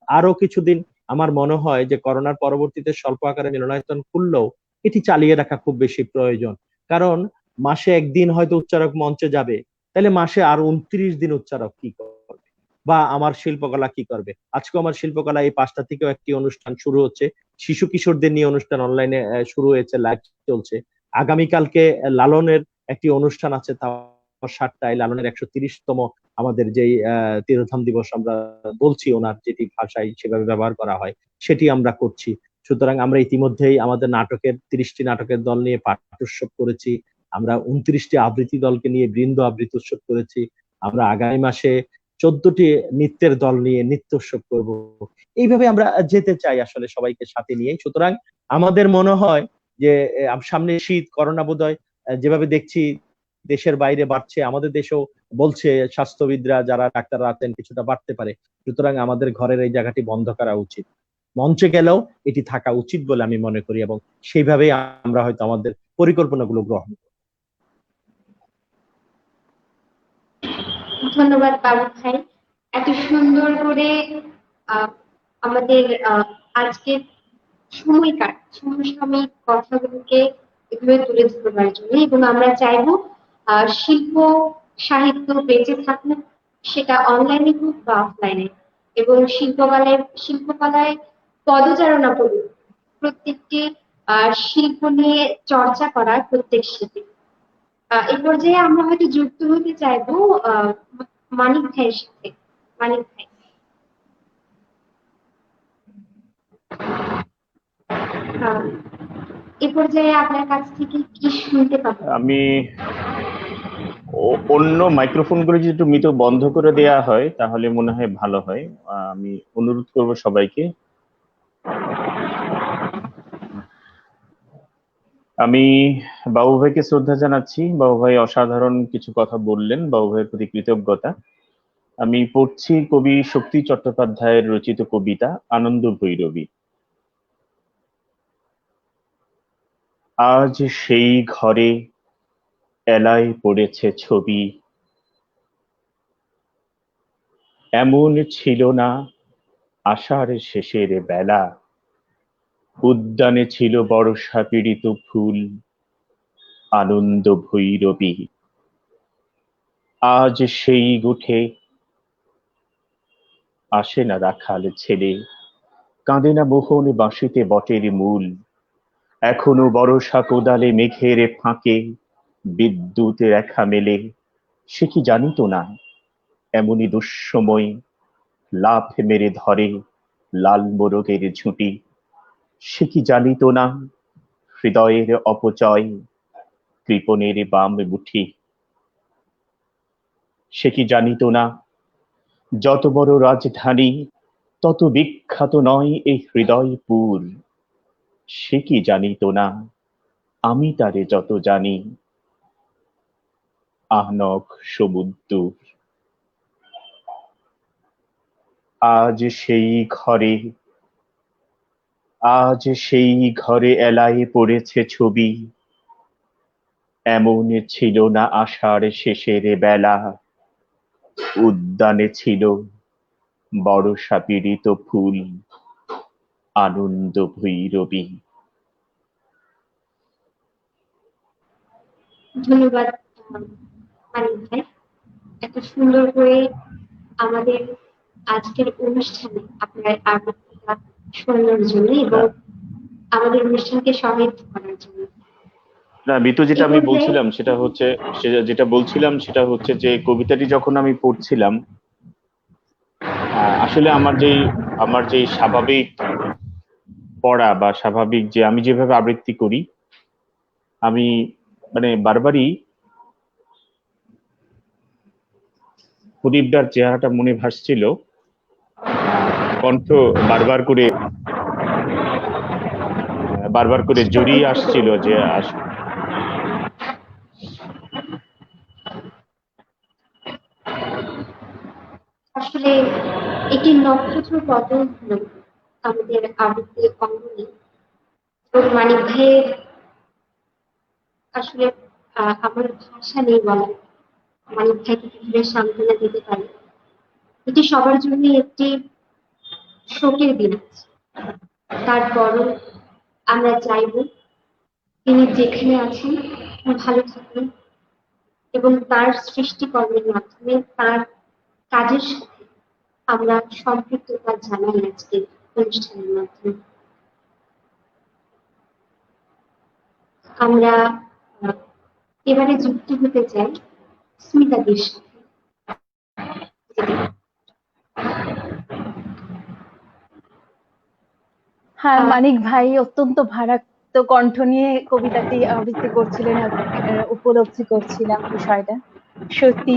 আরো কিছুদিন আমার মনে হয় যে করোনার পরবর্তীতে স্বল্প আকারে মিলনায়তন খুললেও এটি চালিয়ে রাখা খুব বেশি প্রয়োজন। কারণ মাসে একদিন হয়তো উচ্চারক মঞ্চে যাবে, তাহলে মাসে আর 29 দিন উচ্চারক কি করবে, বা আমার শিল্পকলা কি করবে? আজকে আমার শিল্পকলা এই 5টা থেকেও একটি অনুষ্ঠান শুরু হচ্ছে, শিশু কিশোরদের নিয়ে অনুষ্ঠান অনলাইনে শুরু হয়েছে, লাইভ চলছে। আগামীকালকে লালনের একটি অনুষ্ঠান আছে, তাও 7টায়, লালনের 130তম আমাদের যেই তিরোধাম দিবস আমরা বলছি, ওনার যেটি ভাষায় সেভাবে ব্যবহার করা হয় সেটি আমরা করছি। সুতরাং আমরা ইতিমধ্যেই আমাদের নাটকের 30টি নাটকের দল নিয়ে পাঠোৎসব করেছি, আমরা 29টি আবৃত্তি দলকে নিয়ে বৃন্দ আবৃত্তি উৎসব করেছি, আমরা আগামী মাসে 14টি নৃত্যের দল নিয়ে নৃত্য উৎসব করব। এইভাবে আমরা যেতে চাই আসলে সবাইকে সাথে নিয়ে। সুতরাং আমাদের মনে হয় যে সামনে শীত, করোনা বোধহয় যেভাবে দেখছি দেশের বাইরে বাড়ছে, আমাদের দেশেও বলছে স্বাস্থ্যবিদরা যারা ডাক্তাররা আছেন কিছুটা বাড়তে পারে। সুতরাং আমাদের ঘরের এই জায়গাটি বন্ধ করা উচিত, মঞ্চে গেলেও এটি থাকা উচিত বলে আমি মনে করি, এবং সেইভাবেই আমরা হয়তো আমাদের পরিকল্পনাগুলো গ্রহণ করব। ধন্যবাদ বাবু ভাই, এত সুন্দর করে আহ, আমাদের আজকের সমসাময়িক কথাগুলোকে এভাবে তুলে ধরবার জন্য। এবং আমরা চাইবো শিল্প সাহিত্য বেঁচে থাকুক, সেটা অনলাইনে হোক বা অফলাইনে, এবং শিল্পকলায় পদচারণা করুক প্রত্যেকটি শিল্প নিয়ে চর্চা করার প্রত্যেক শিল্পী। এই পর্যায়ে আমরা হয়তো যুক্ত হতে চাইবো মানিক ভাইয়ের সাথে। মানিক ভাই, আহ, এ পর্যায়ে আপনার কাছ থেকে কি শুনতে পাবো? আমি অন্য মাইক্রোফোনগুলো যদি একটু মৃত বন্ধ করে দেয়া হয় তাহলে মনে হয় ভালো হয়। আমি অনুরোধ করব সবাইকে। আমি বাবু ভাইকে শ্রদ্ধা জানাচ্ছি, বাবু ভাই অসাধারণ কিছু কথা বললেন, বাবু ভাইয়ের প্রতি কৃতজ্ঞতা। আমি পড়ছি কবি শক্তি চট্টোপাধ্যায়ের রচিত কবিতা আনন্দ ভৈরবী। আজ সেই ঘরে এলায় পড়েছে ছবি, এমন ছিল না আষাঢ় শেষের বেলা, উদ্যানে ছিল বর্ষা পীড়িত ফুল, আনন্দ ভৈরবী। আজ সেই উঠে আসে না রাখাল ছেলে, কাঁদে না মোহন বাঁশিতে বটের মূল, এখনো বর্ষা কোদালে মেঘের ফাঁকে বিদ্যুৎ রেখা মেলে। সে কি জানিত না এমনই দুঃসময় লাফ মেরে ধরে লাল মোরগের ঝুঁটি। সে কি জানিত না হৃদয়ের অপচয় কৃপণের বাম মুঠি। সে কি জানিত না যত বড় রাজধানী তত বিখ্যাত নয় এই হৃদয়পুর। সে কি জানিত না আমি তারে যত জানি আহনক সমুদ্র। আজ সেই ঘরে, আজ সেই ঘরে এলায় পড়েছে ছবি, এমন ছিল না আষাঢ় শেষের বেলা, উদ্যানে ছিল বর্ষা পীড়িত ফুল, আনন্দ ভৈরবী। ধন্যবাদ মানিক ভাই, এত সুন্দর করে আমাদের আজকের অনুষ্ঠানে আপনার আবৃত্তিটা শোনানোর জন্য এবং আমাদের অনুষ্ঠানকে সমৃদ্ধ করার জন্য। না, মিতু, যেটা আমি বলছিলাম সেটা হচ্ছে যে কবিতাটি যখন আমি পড়ছিলাম, আসলে আমার যে স্বাভাবিক পড়া বা স্বাভাবিক যে আমি যেভাবে আবৃত্তি করি, আমি মানে বারবারই প্রদীপদার চেহারাটা মনে ভাসছিল, কণ্ঠ বারবার করে জড়িয়ে আসছিল যে আসলে একটি নক্ষত্র পতন হলো আমাদের আবৃত্তি অঙ্গনে, এবং মানিক ভাইয়ের আসলে আমার ভাষা নেই বলার। মানিক ভাইকে কিভাবে সান্ত্বনা দিতে পারি। এটি সবার জন্য একটি শোকের দিন আছে। তারপরও আমরা চাইব তিনি যেখানে আছেন ভালো থাকুন এবং তার সৃষ্টিকর্মের মাধ্যমে তার কাজের সাথে আমরা সম্পৃক্ততা জানাই আজকে অনুষ্ঠানের মাধ্যমে। আমরা এবারে যুক্ত হতে চাই স্মিতাদির সাথে। হ্যাঁ, মানিক ভাই অত্যন্ত ভারাক্ত কণ্ঠ নিয়ে কবিতাটি আবৃত্তি করছিলেন এবং উপলব্ধি করছিলাম বিষয়টা। সত্যি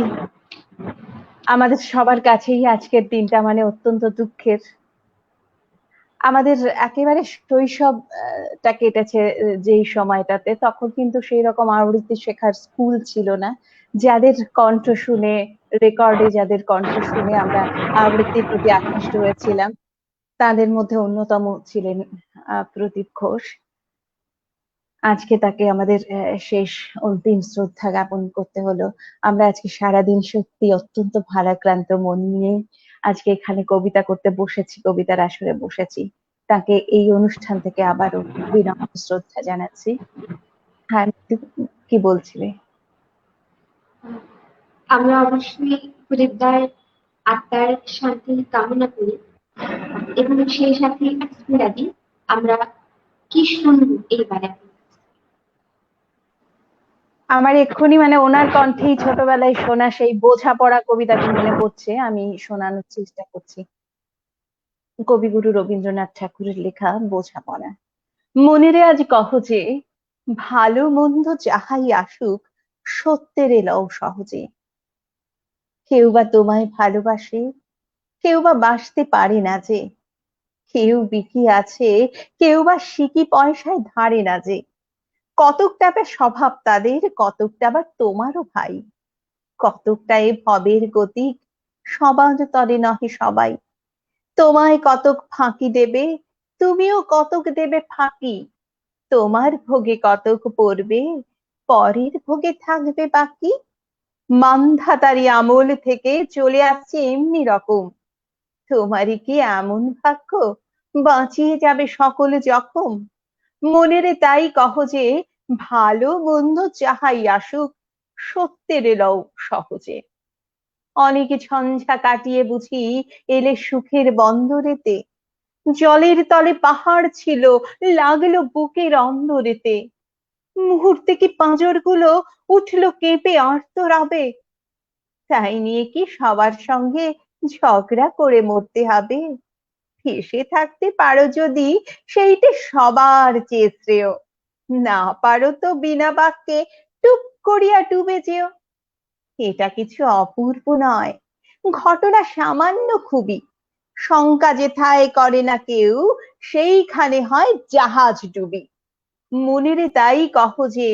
আমাদের সবার কাছেই আজকের দিনটা মানে অত্যন্ত দুঃখের। আমাদের একেবারে শৈশবটা কেটেছে যেই সময়টাতে, তখন কিন্তু সেই রকম আবৃত্তি শেখার স্কুল ছিল না। যাদের কণ্ঠ শুনে, রেকর্ডে যাদের কণ্ঠ শুনে আমরা আবৃত্তির প্রতি আকৃষ্ট হয়েছিলাম, তাদের মধ্যে অন্যতম ছিলেন প্রদীপ ঘোষ। আজকে তাকে আমাদের শেষ অন্তিম শ্রদ্ধা জ্ঞাপন করতে হলো। আমরা আজকে সারাদিন সত্যি অত্যন্ত ভারাক্রান্ত মন নিয়ে আজকে এখানে কবিতা করতে বসেছি, কবিতার আসরে বসেছি। তাকে এই অনুষ্ঠান থেকে আবারও বিনম্র শ্রদ্ধা জানাচ্ছি। হ্যাঁ, কি বলছিলে? আমরা অবশ্যই প্রদীপদার আত্মার শান্তি কামনা করি এবং সেই সাথে স্মিতাদি, আমরা কি শুনবো এইবারে? আমার এক্ষুনি মানে ওনার কণ্ঠেই ছোটবেলায় শোনা সেই বোঝাপড়া কবিতাটি মনে পড়ছে, আমি শোনানোর চেষ্টা করছি। কবিগুরু রবীন্দ্রনাথ ঠাকুরের লেখা বোঝাপড়া। মনেরে আজ কহ যে, ভালো মন্দ যাহাই আসুক সত্যের লও সহজে। কেউ বা তোমায় ভালোবাসে, কেউ বা বাসতে পারে না যে। কেউ বিকি আছে, কেউ বা সিকি পয়সায় ধারে না যে। কতকটা বা স্বভাব তাদের, কতকটা আবার তোমারও ভাই। কতকটা এ ভবের গতিক, সবার তরে নহে সবাই। তোমায় কতক ফাঁকি দেবে, তুমিও কতক দেবে ফাঁকি। তোমার ভোগে কতক পড়বে, পরের ভোগে থাকবে বাকি। মান্ধাতারি আমল থেকে চলে আসছে এমনি রকম। তোমারই কি এমন ভাগ্য, বাঁচিয়ে যাবে সকল জখম। মনেরে তাই কহ যে, ভালো মন্দ যাহাই আসুক সত্যের লও সহজে। অনেক ঝঞ্ঝা কাটিয়ে বুঝি এলে সুখের বন্দরেতে। জলের তলে পাহাড় ছিল, লাগলো বুকের অন্দরেতে। মুহূর্তে কি পাঁজর গুলো উঠলো কেঁপে আর্তরাবে। তাই নিয়ে কি সবার সঙ্গে ঝগড়া করে মরতে হবে। ভেসে থাকতে পারো যদি সেইটে সবার চেয়ে শ্রেয়। না পারো তো বিনা বাক্যে টুপ করিয়া ডুবে যেও। এটা কিছু অপূর্ব নয়, ঘটনা সামান্য খুবই। শঙ্কা যেথায় করে না কেউ, সেইখানে হয় জাহাজ ডুবি। মনেরে তাই কহ যে,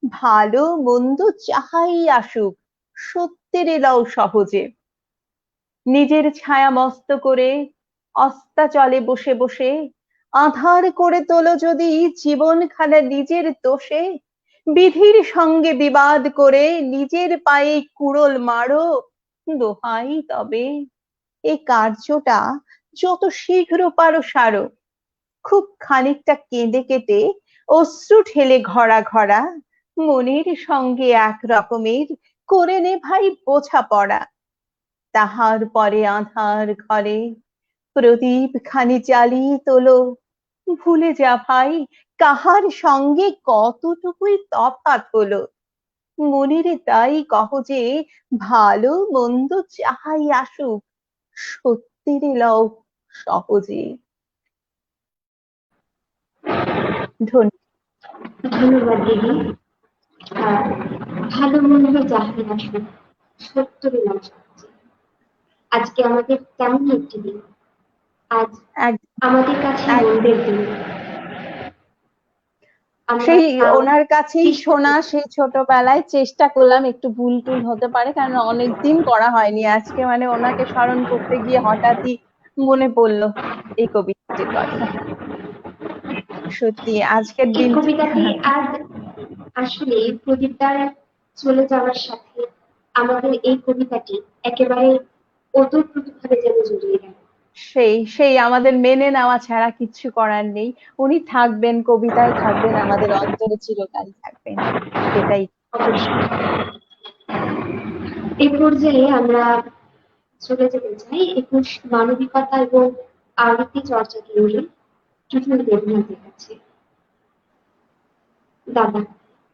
ভালো মন্দ যাহাই আসুক সত্যের লও সহজে। নিজের ছায়া মস্ত করে অস্তাচলে বসে বসে আঁধার করে তোলো যদি জীবন খানা নিজের দোষে। বিধির সঙ্গে বিবাদ করে নিজের পায়ে কুড়োল মারো। দোহাই তবে এই কার্যটা যত শীঘ্র পারো সারো। খুব খানিকটা কেঁদে কেটে অশ্রু ঠেলে ঘরা ঘরা মনের সঙ্গে এক রকমের করে নে ভাই বোঝাপড়া। তাহার পরে আঁধার ঘরে প্রদীপ খানি জ্বালিয়ে তোলো। ভুলে যা ভাই কাহার সঙ্গে কতটুকুই তফাৎ হলো। মনেরে তাই কহ যে, ভালো মন্দ যাহাই আসুক সত্যের লও সহজে। ধন্যবাদ দিদি। ভালো মন্দ যাহাই আসুক সত্যের লও সহজে। আজকে আমাদের কেমন একটি দিন, আজ আমাদের কাছে মন্দের দিন। সেই ওনার কাছেই শোনা সেই ছোটবেলায় চেষ্টা করলাম, একটু ভুল টুল হতে পারে কারণ অনেকদিন করা হয়নি। আজকে মানে ওনাকে স্মরণ করতে গিয়ে হঠাৎই মনে পড়লো এই কবিতাটির কথা। সত্যি আজকের এই দিন কবিতাটি আজ আসলে প্রদীপদার চলে যাওয়ার সাথে আমাদের এই কবিতাটি একেবারে ওতপ্রোতভাবে যেন জড়িয়ে গেল। সেই আমাদের মেনে নেওয়া ছাড়া কিচ্ছু করার নেই। উনি থাকবেন, কবিতায় থাকবেন, আমাদের অন্তরে চিরকাল থাকবেন, এটাই। অবশ্যই এই পর্যায়ে আমরা চলে যেতে চাই 21 মানবিকতা এবং আবৃত্তি চর্চা কেন্দ্রে চতুর্থ দেবনাথের কাছে। দাদা,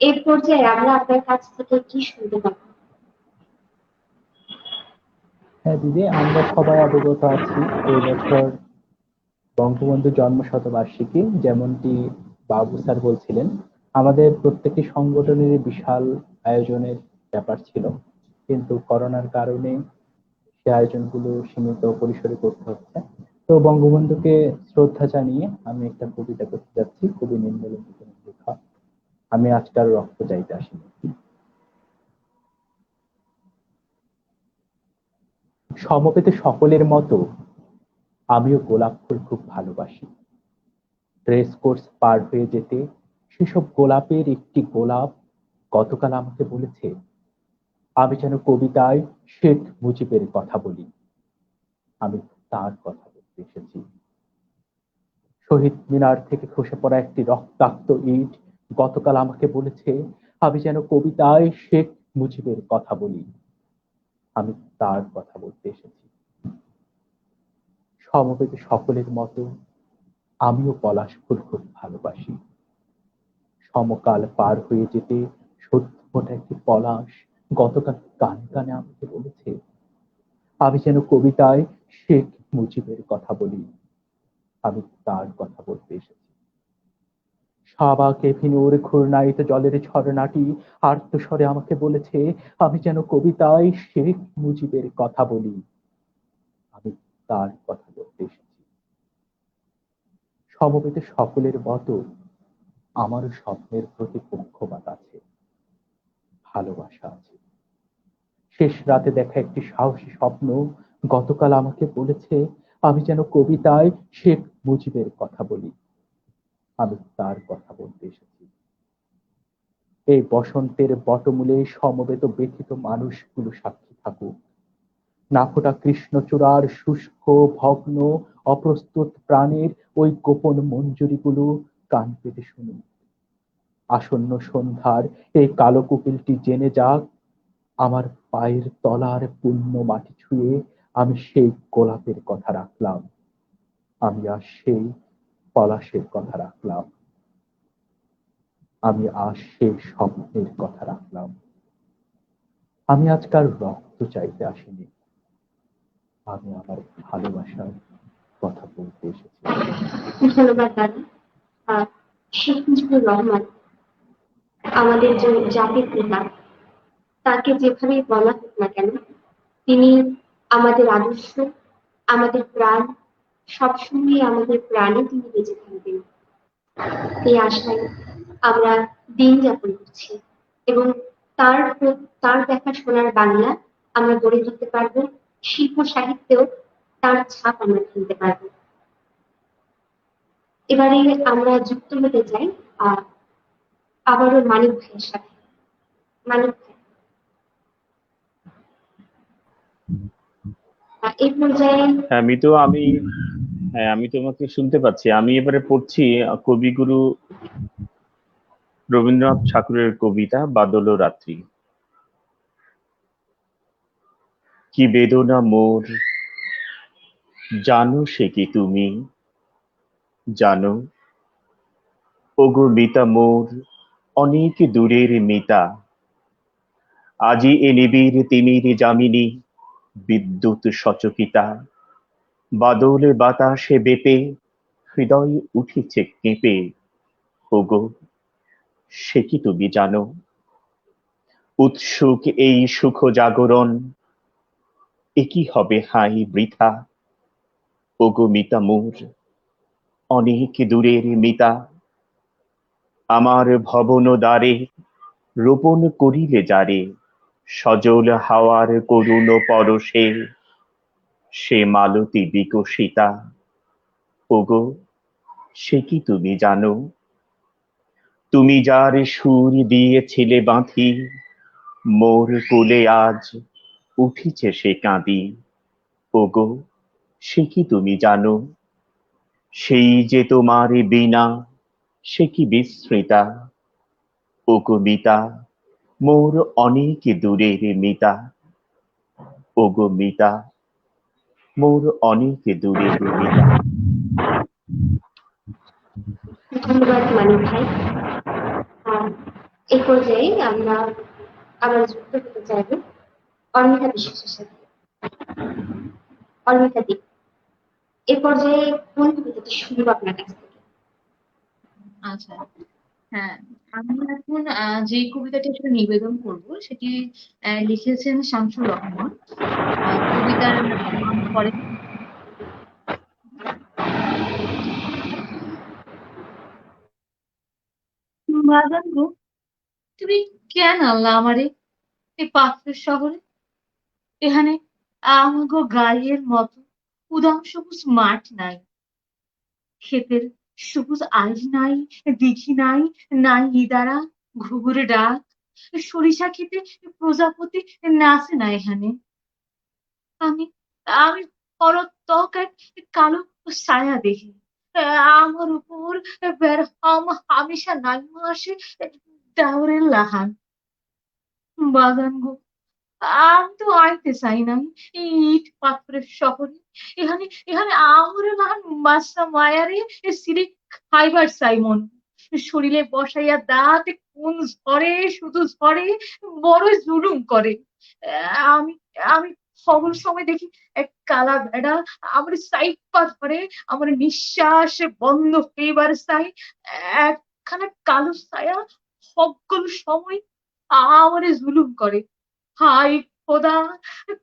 এই পর্যায়ে আমরা আপনার কাছ থেকে কি শুনতে পাবো? হ্যাঁ দিদি, আমরা সবাই অবগত আছি এই বছর বঙ্গবন্ধু জন্ম শতবার্ষিকী, যেমনটি বাবু স্যার বলছিলেন। আমাদের প্রত্যেকটি সংগঠনের বিশাল আয়োজনের ব্যাপার ছিল, কিন্তু করোনার কারণে সে আয়োজনগুলো সীমিত পরিসরে করতে হচ্ছে। তো বঙ্গবন্ধুকে শ্রদ্ধা জানিয়ে আমি একটা কবিতা করতে যাচ্ছি, কবি নির্মলেন্দু গুণের লেখা, আমি আজকাল রক্ত চাইতে আসিনি। সমবেত সকলের মতো আমিও গোলাপ ফুল খুব ভালোবাসি। রেস কোর্স পার হয়ে যেতে সেসব গোলাপের একটি গোলাপ গতকাল আমাকে বলেছে, আমি যেন কবিতায় শেখ মুজিবের কথা বলি। আমি তার কথা বলতে এসেছি। শহীদ মিনার থেকে খসে পড়া একটি রক্তাক্ত ইট গতকাল আমাকে বলেছে, আমি যেন কবিতায় শেখ মুজিবের কথা বলি। আমি তার কথা বলতে এসেছি। সমবেত সকলের মতো আমিও পলাশ ফুল খুব ভালোবাসি। সমকাল পার হয়ে যেতে সদ্য ফোটা একটি পলাশ গতকাল কানে কানে আমাকে বলেছে, আমি যেন কবিতায় শেখ মুজিবের কথা বলি। আমি তার কথা বলতে এসেছি। সাবাক এভিনিউর ঘূর্ণায়িত জলের ঝরনাটি আর্তস্বরে আমাকে বলেছে, আমি যেন কবিতায় শেখ মুজিবের কথা বলি। আমি তার কথা বলতে এসেছি। সমবেত সকলের মতো আমারও স্বপ্নের প্রতি পক্ষপাত আছে, ভালোবাসা আছে। শেষ রাতে দেখা একটি সাহসী স্বপ্ন গতকাল আমাকে বলেছে, আমি যেন কবিতায় শেখ মুজিবের কথা বলি। আমি তার কথা বলতে এসেছি। এই বসন্তের বটমূলে সমবেত ব্যথিত মানুষগুলো সাক্ষী থাকুক। নাফোটা কৃষ্ণচূড়ার শুষ্ক ভগ্ন অপ্রস্তুত প্রাণের ওই গোপন মঞ্জুরিগুলো কান পেতে শুনুক। আসন্ন সন্ধ্যার এই কালো কুকিলটি জেনে যাক, আমার পায়ের তলার পুণ্য মাটি ছুঁয়ে আমি সেই গোলাপের কথা রাখলাম। আমি আর সেই পলাশের কথা রাখলাম। আমি আর সেই স্বপ্নের কথা রাখলাম। আমি আজকাল রক্ত চাইতে আসিনি, আমি আমার ভালোবাসার কথা বলতে এসেছি। ধন্যবাদ দাদা। শেখ মুজিবুর রহমান আমাদের যে জাতির পিতা, তাকে যেভাবেই বলা হোক না কেন, তিনি আমাদের আদর্শ, আমাদের প্রাণ, সবসময় আমাদের প্রাণে তিনি বেঁচে থাকবেন, এই আশায় আমরা দিন যাপন করছি এবং তার দেখা শোনার বাংলা আমরা গড়ে তুলতে পারবো। শিল্প সাহিত্যেও তার ছাপ আমরা ফেলতে পারবো। এবারে আমরা যুক্ত হতে চাই আবারও মানিক ভাইয়ের সাথে। মানিক ভাই, এই পর্যায়ে হ্যাঁ আমি তোমাকে শুনতে পাচ্ছি। আমি এবারে পড়ছি কবিগুরু রবীন্দ্রনাথ ঠাকুরের কবিতা বাদল ও রাত্রি। কি বেদনা মোর, জানো সে কি তুমি? জানো ওগো মিতা মোর, অনেক দূরের মিতা, আজি এ নিবিড় তিমির যামিনী, বিদ্যুৎ সচকিতা, বাদলে বাতাসে বেপে, হৃদয় উঠিছে কেঁপে। ওগো সে কি তুমি জানো? উৎসুক এই সুখ জাগরণ, এ কি হবে হাই বৃথা? ওগো মিতা মোর, অনেক দূরের মিতা, আমার ভবন দ্বারে রোপণ করিলে যারে, সজল হাওয়ার করুণ পরশে, সে মালতী বিকশিতা। ওগো সে কি তুমি জানো? তুমি যার সুর দিয়েছিলে বাঁধি, মোর কোলে আজ উঠিছে সে কাঁদি, ওগো সে কি তুমি জানো? সেই যে তোমার বিনা, সে কি বিস্মৃতা, ওগো মিতা, মোর অনেক দূরের মিতা, ওগো মিতা, মোর অনেক দূরের মিতা। ধন্যবাদ মানিক ভাই। এই পর্যায়ে আমরা আবার যুক্ত হতে চাইব অর্ণিতা বিশ্বাসের সাথে। অর্ণিতা দি, এ পর্যায়ে কোন কবিতাটি শুনবো আপনার কাছ থেকে? আচ্ছা, হ্যাঁ, আমি এখন যে কবিতাটি আসলে নিবেদন করব সেটি লিখেছেন শামসুর রহমান। কবিতার নাম পরে বাজান গো, তুমি কেন আনলা আমারে এই পাত্রের শহরে? এখানে আমাগো গায়ের মতো উদাম সবুজ মাঠ নাই, ক্ষেতের সবুজ আইল নাই, দিঘি নাই, নাই ইদারা, ঘুঘুরে ডাক, সরিষা খেতে প্রজাপতি নাচে না এখানে। আমি আমি পরত্বক এক কালো ছায়া দেখি, আমার উপর বের হম হামেশা নাইমা আসে দাউরের লাহান। বাগান গো, আমি তো আইতে চাই নাই এই ইট পাথরের শহরে। এখানে এখানে আমরে লাহান মাস্টা মায়ারে সিঁড়ি খাইবার চাই মন। শরীরে বসাইয়া দাঁত কোন ঝরে, শুধু ঝরে, বড় জুলুম করে। আমি আমি সকল সময় দেখি এক কালা ভেড়া আমার সাইপা ধরে, আমার নিঃশ্বাস বন্ধ হইবার চাই। একখানা কালো ছায়া সকল সময় আমারে জুলুম করে। হাই খোদা,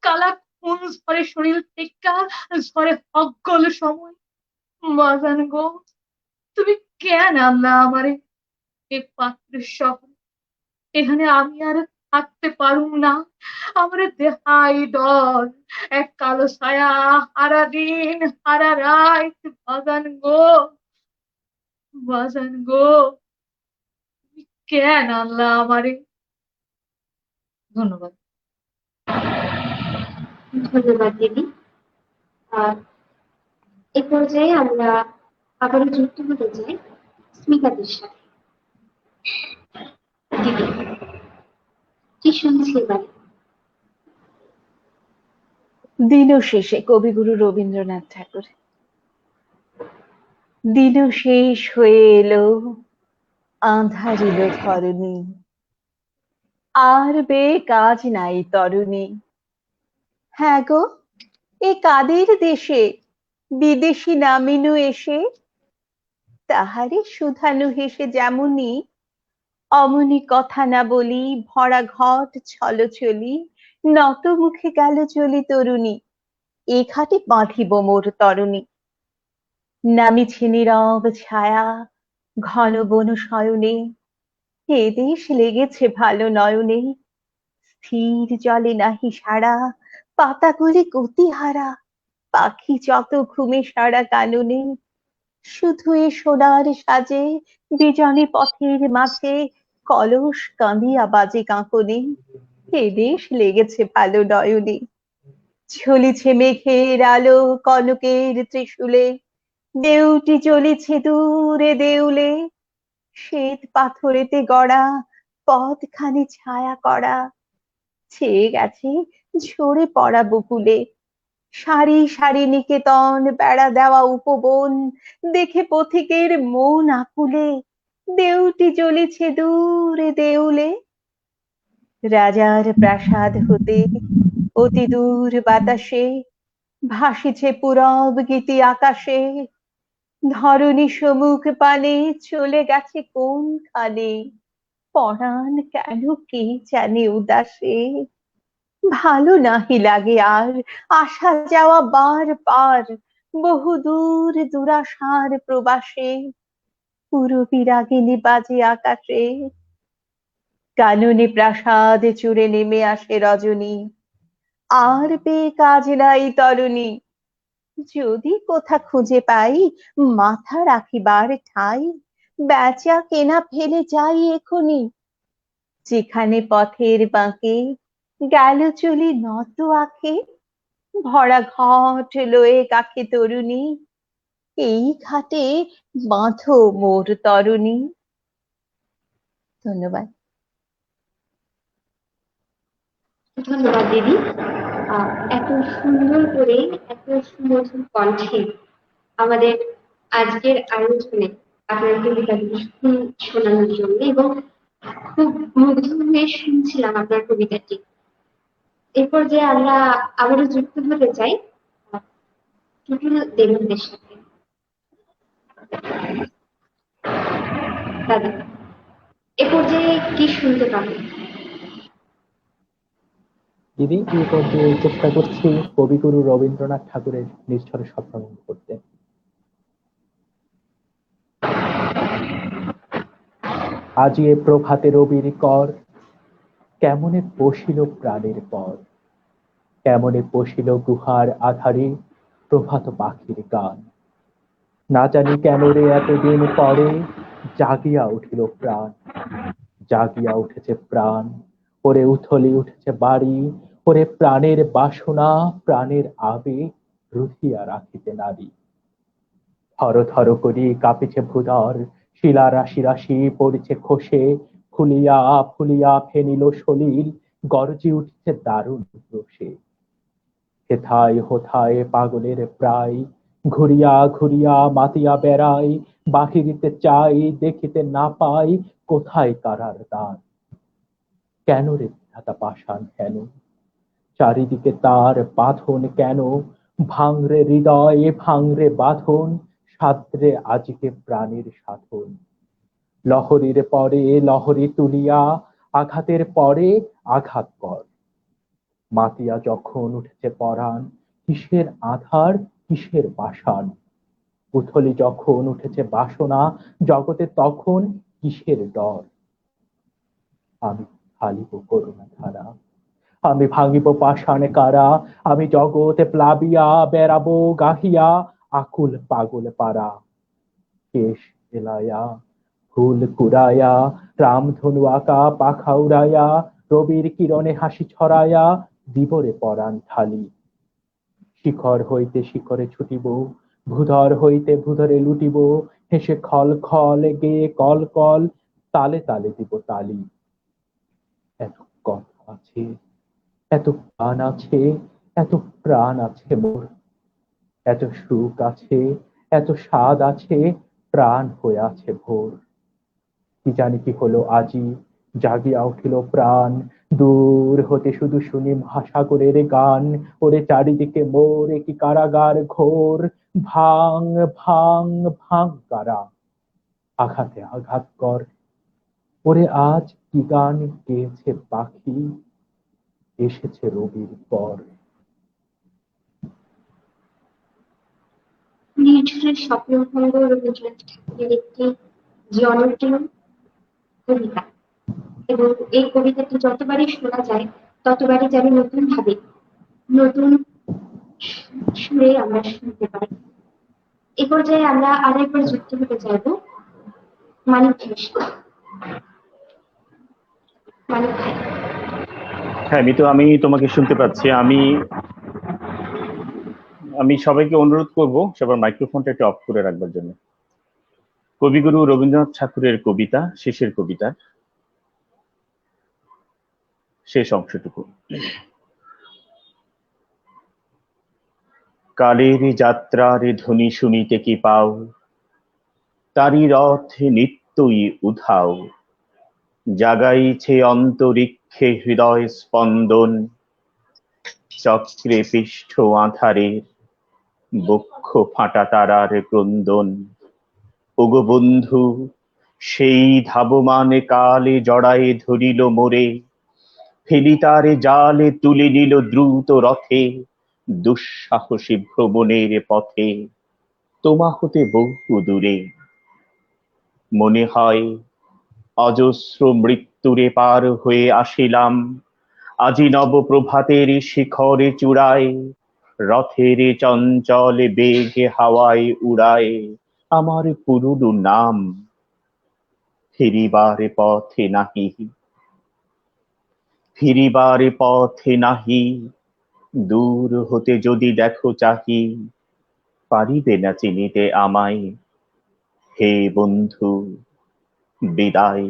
কালা কোন ঝরে শরীর থেকে, ঝরে সকল সময়। বাজান গো, তুমি কেন আনলা আমারে এ পাত্রের শহর? এখানে আমি আর থাকতে পারুম না, আমার দেহাই ডর এক কালো ছায়া হারা দিন হারা রাত। বাজান গো, বাজান গো, তুমি কেন আনলা আমারে? ধন্যবাদ। ধন্যবাদ দিদি। এ পর্যায়ে আমরা আবারও যুক্ত হতে চাই স্মিতাদের সাথে। দিদি, কি শুনছি এবারে? দিন শেষে, কবিগুরু রবীন্দ্রনাথ ঠাকুর। দিন শেষ হয়ে এলো, আঁধারিল ধরণী, আর বে কাজ নাই তরুণী। হ্যাঁ গো, এ কাদের দেশে বিদেশি নামিনু এসে, তাহারে শুধানু হেসে যেমনি, অমনি কথা না বলি ভরা ঘট ছল চলি, নত মুখে গেল চলি তরুণী, এ ঘাটে বাঁধিব মোর তরণী। নামিছে নীরব ছায়া ঘন বন শয়নে, এ দেশ লেগেছে ভালো নয়নে, স্থির জলে নাহি সারা, পাতাগুলি গতিহারা, পাখি যত ঘুমে সারা কাননে, শুধু এ সোনার সাজে বিজনে পথের মাঝে, কলস কাঁদিয়া বাজে কাঁকনে, এ দেশ লেগেছে ভালো নয়নে। ঝলিছে মেঘের আলো কনকের ত্রিশূলে, দেউটি চলেছে দূরে দেউলে, শ্বেত পাথরেতে গড়া পথখানি ছায়া করা, ছেয়ে গেছে ঝরে পড়া বকুলে, সারি সারি নিকেতন বেড়া দেওয়া উপবন, দেখে পথিকের মন আকুলে, দেউটি জ্বলিছে দূরে দেউলে। রাজার প্রাসাদ হতে অতি দূর বাতাসে, ভাসিছে পূরব গীতি আকাশে, ধরণী সমুখ পানে চলে গেছে কোনখানে, পরাণ কেন কে জানে উদাসে। ভালো নাহি লাগে আর আসা যাওয়া বার বার, বহু দূর দুরাশার প্রবাসে, পুরবী রাগিনী বাজে আকাশে, কাননে প্রাসাদ চূড়ে নেমে আসে রজনী, আর বে কাজ নাই তরুণী, যদি কোথা খুঁজে পাই মাথা রাখিবার ঠাই, বেচা কেনা ফেলে যাই এখনি, যেখানে পথের বাঁকে গেল চলি নত আঁখে, ভরা ঘট লয়ে কাখে তরুণী, এই ঘাটে বাঁধো মোর তরুণী। ধন্যবাদ। ধন্যবাদ দিদি। এত সুন্দর করে, এত সুমধুর কণ্ঠে আমাদের আজকের আয়োজনে আপনার কবিতাগুলো শোনানোর জন্য, এবং খুব মুগ্ধ হয়ে শুনছিলাম আপনার কবিতাটি। এরপর যে আমরা আবারও যুক্ত হতে চাই টুটুল দেবীদের সাথে। দাদা, এ পর্যায়ে কি শুনতে পাবো? দিদি, এই পর্যায়ে চেষ্টা করছি কবিগুরু রবীন্দ্রনাথ ঠাকুরের নিঃস্বরে স্বপ্নভঙ্গ করতে। আজি এ প্রভাতে রবির কর, কেমনে বসিল প্রাণের পর, কেমনে বসিল গুহার আধারে প্রভাত পাখির গান। না জানি কেন রে এতদিন পরে জাগিয়া উঠিল প্রাণ, জাগিয়া উঠেছে প্রাণ। ওরে উথলি উঠেছে বাড়ি, ওরে প্রাণের বাসনা, প্রাণের আবেগ রুধিয়া রাখিতে নারী। থর থর করি কাঁপিছে ভূধর, শিলা রাশি রাশি পড়ছে খসে, ফুলিয়া ফুলিয়া ফেনিল সলিল, গর্জি উঠছে দারুণ রোষে। হেথায় হোথায় পাগলের প্রায়, ঘুরিয়া ঘুরিয়া মাতিয়া বেড়াই, বাহিরিতে চাই দেখিতে না পাই, কোথায় কারার দ্বার। কেন রে বিধাতা পাষাণ কেন, চারিদিকে তার বাঁধন কেন, ভাঙরে হৃদয়ে ভাঙরে বাঁধন, সাদ্রে আজকে প্রাণের সাধন। লহরীর পরে লহরী তুলিয়া, আঘাতের পরে আঘাত কর। মাতিয়া যখন উঠেছে পরাণ, কিসের আধার কিসের পাষাণ। উথলি যখন উঠেছে বাসনা, জগতে তখন কিসের ডর। আমি ফালিব করুণা ধারা, আমি ভাঙিব পাষাণে কারা, আমি জগতে প্লাবিয়া বেড়াবো গাহিয়া আকুল পাগল পারা। কেশ এলাইয়া ফুল কুড়াইয়া, রামধনু আঁকা পাখা উড়াইয়া, রবির কিরণে হাসি ছড়াইয়া দিবরে পরাণ ঢালি। শিখর হইতে শিখরে ছুটিব, ভূধর হইতে ভূধরে লুটিব, হেসে খল খল গেয়ে কল কল, তালে তালে দিব তালি। এত কথা আছে, এত প্রাণ আছে, এত প্রাণ আছে মোর, এত সুখ আছে, এত স্বাদ আছে, প্রাণ হয়ে আছে ভোর। কি জানি কি হলো আজি, জাগিয়া উঠিল প্রাণ, দূর হতে শুধু শুনি মহাসাগরের গান। ওরে চারিদিকে মোর কি কারাগার ঘোর, ভাঙ ভাঙ ভাঙ কারা, আঘাতে আঘাত কর। ওরে আজ কি গান গেয়েছে পাখি, এসেছে রবির পর। নির্ঝরের স্বপ্নভঙ্গ রবীন্দ্রনাথ ঠাকুরের একটি জনপ্রিয় কবিতা, এবং এই কবিতাটি যতবারই শোনা যায় ততবারই যেন নতুন ভাবে, নতুন সুরে আমরা শুনতে পাই। এ পর্যায়ে আমরা আরেকবার যুক্ত হতে চাইবো মানিক ভাইয়ের সাথে। মানিক ভাই। হ্যাঁ মিতু, আমি তোমাকে শুনতে পাচ্ছি। আমি আমি সবাইকে অনুরোধ করব সবার মাইক্রোফোনটা একটু অফ করে রাখবার জন্য। কবিগুরু রবীন্দ্রনাথ ঠাকুরের কবিতা, শেষের কবিতা, শেষ অংশটুকু। কালের যাত্রার ধ্বনি শুনিতে কি পাও, তারি রথে নিত্যই উধাও। জাগাইছে অন্তরিক্ষে হৃদয় স্পন্দন, চক্রে পৃষ্ঠ আধারের বক্ষ ফাটা তারার ক্রন্দন। ওগো বন্ধু, সেই ধাবমান কালে জড়ায়ে ধরিল মোরে, ফেলিতারে জালে তুলে নিল দ্রুত রথে, দুঃসাহসী ভ্রমণের পথে তোমা হতে বহু দূরে। মনে হয় অজস্র মৃত্যুরে পার হয়ে আসিলাম, আজি নব প্রভাতের শিখরে চূড়ায়, রথের চঞ্চল বেগে হাওয়ায় উড়ায় আমার পুরুলু নাম। ফিরিবার পথে নাহি, ফিরিবার পথে নাহি, দূর হতে যদি দেখো চাহি, পারিবে না চিনিতে আমায়। হে বন্ধু বিদায়।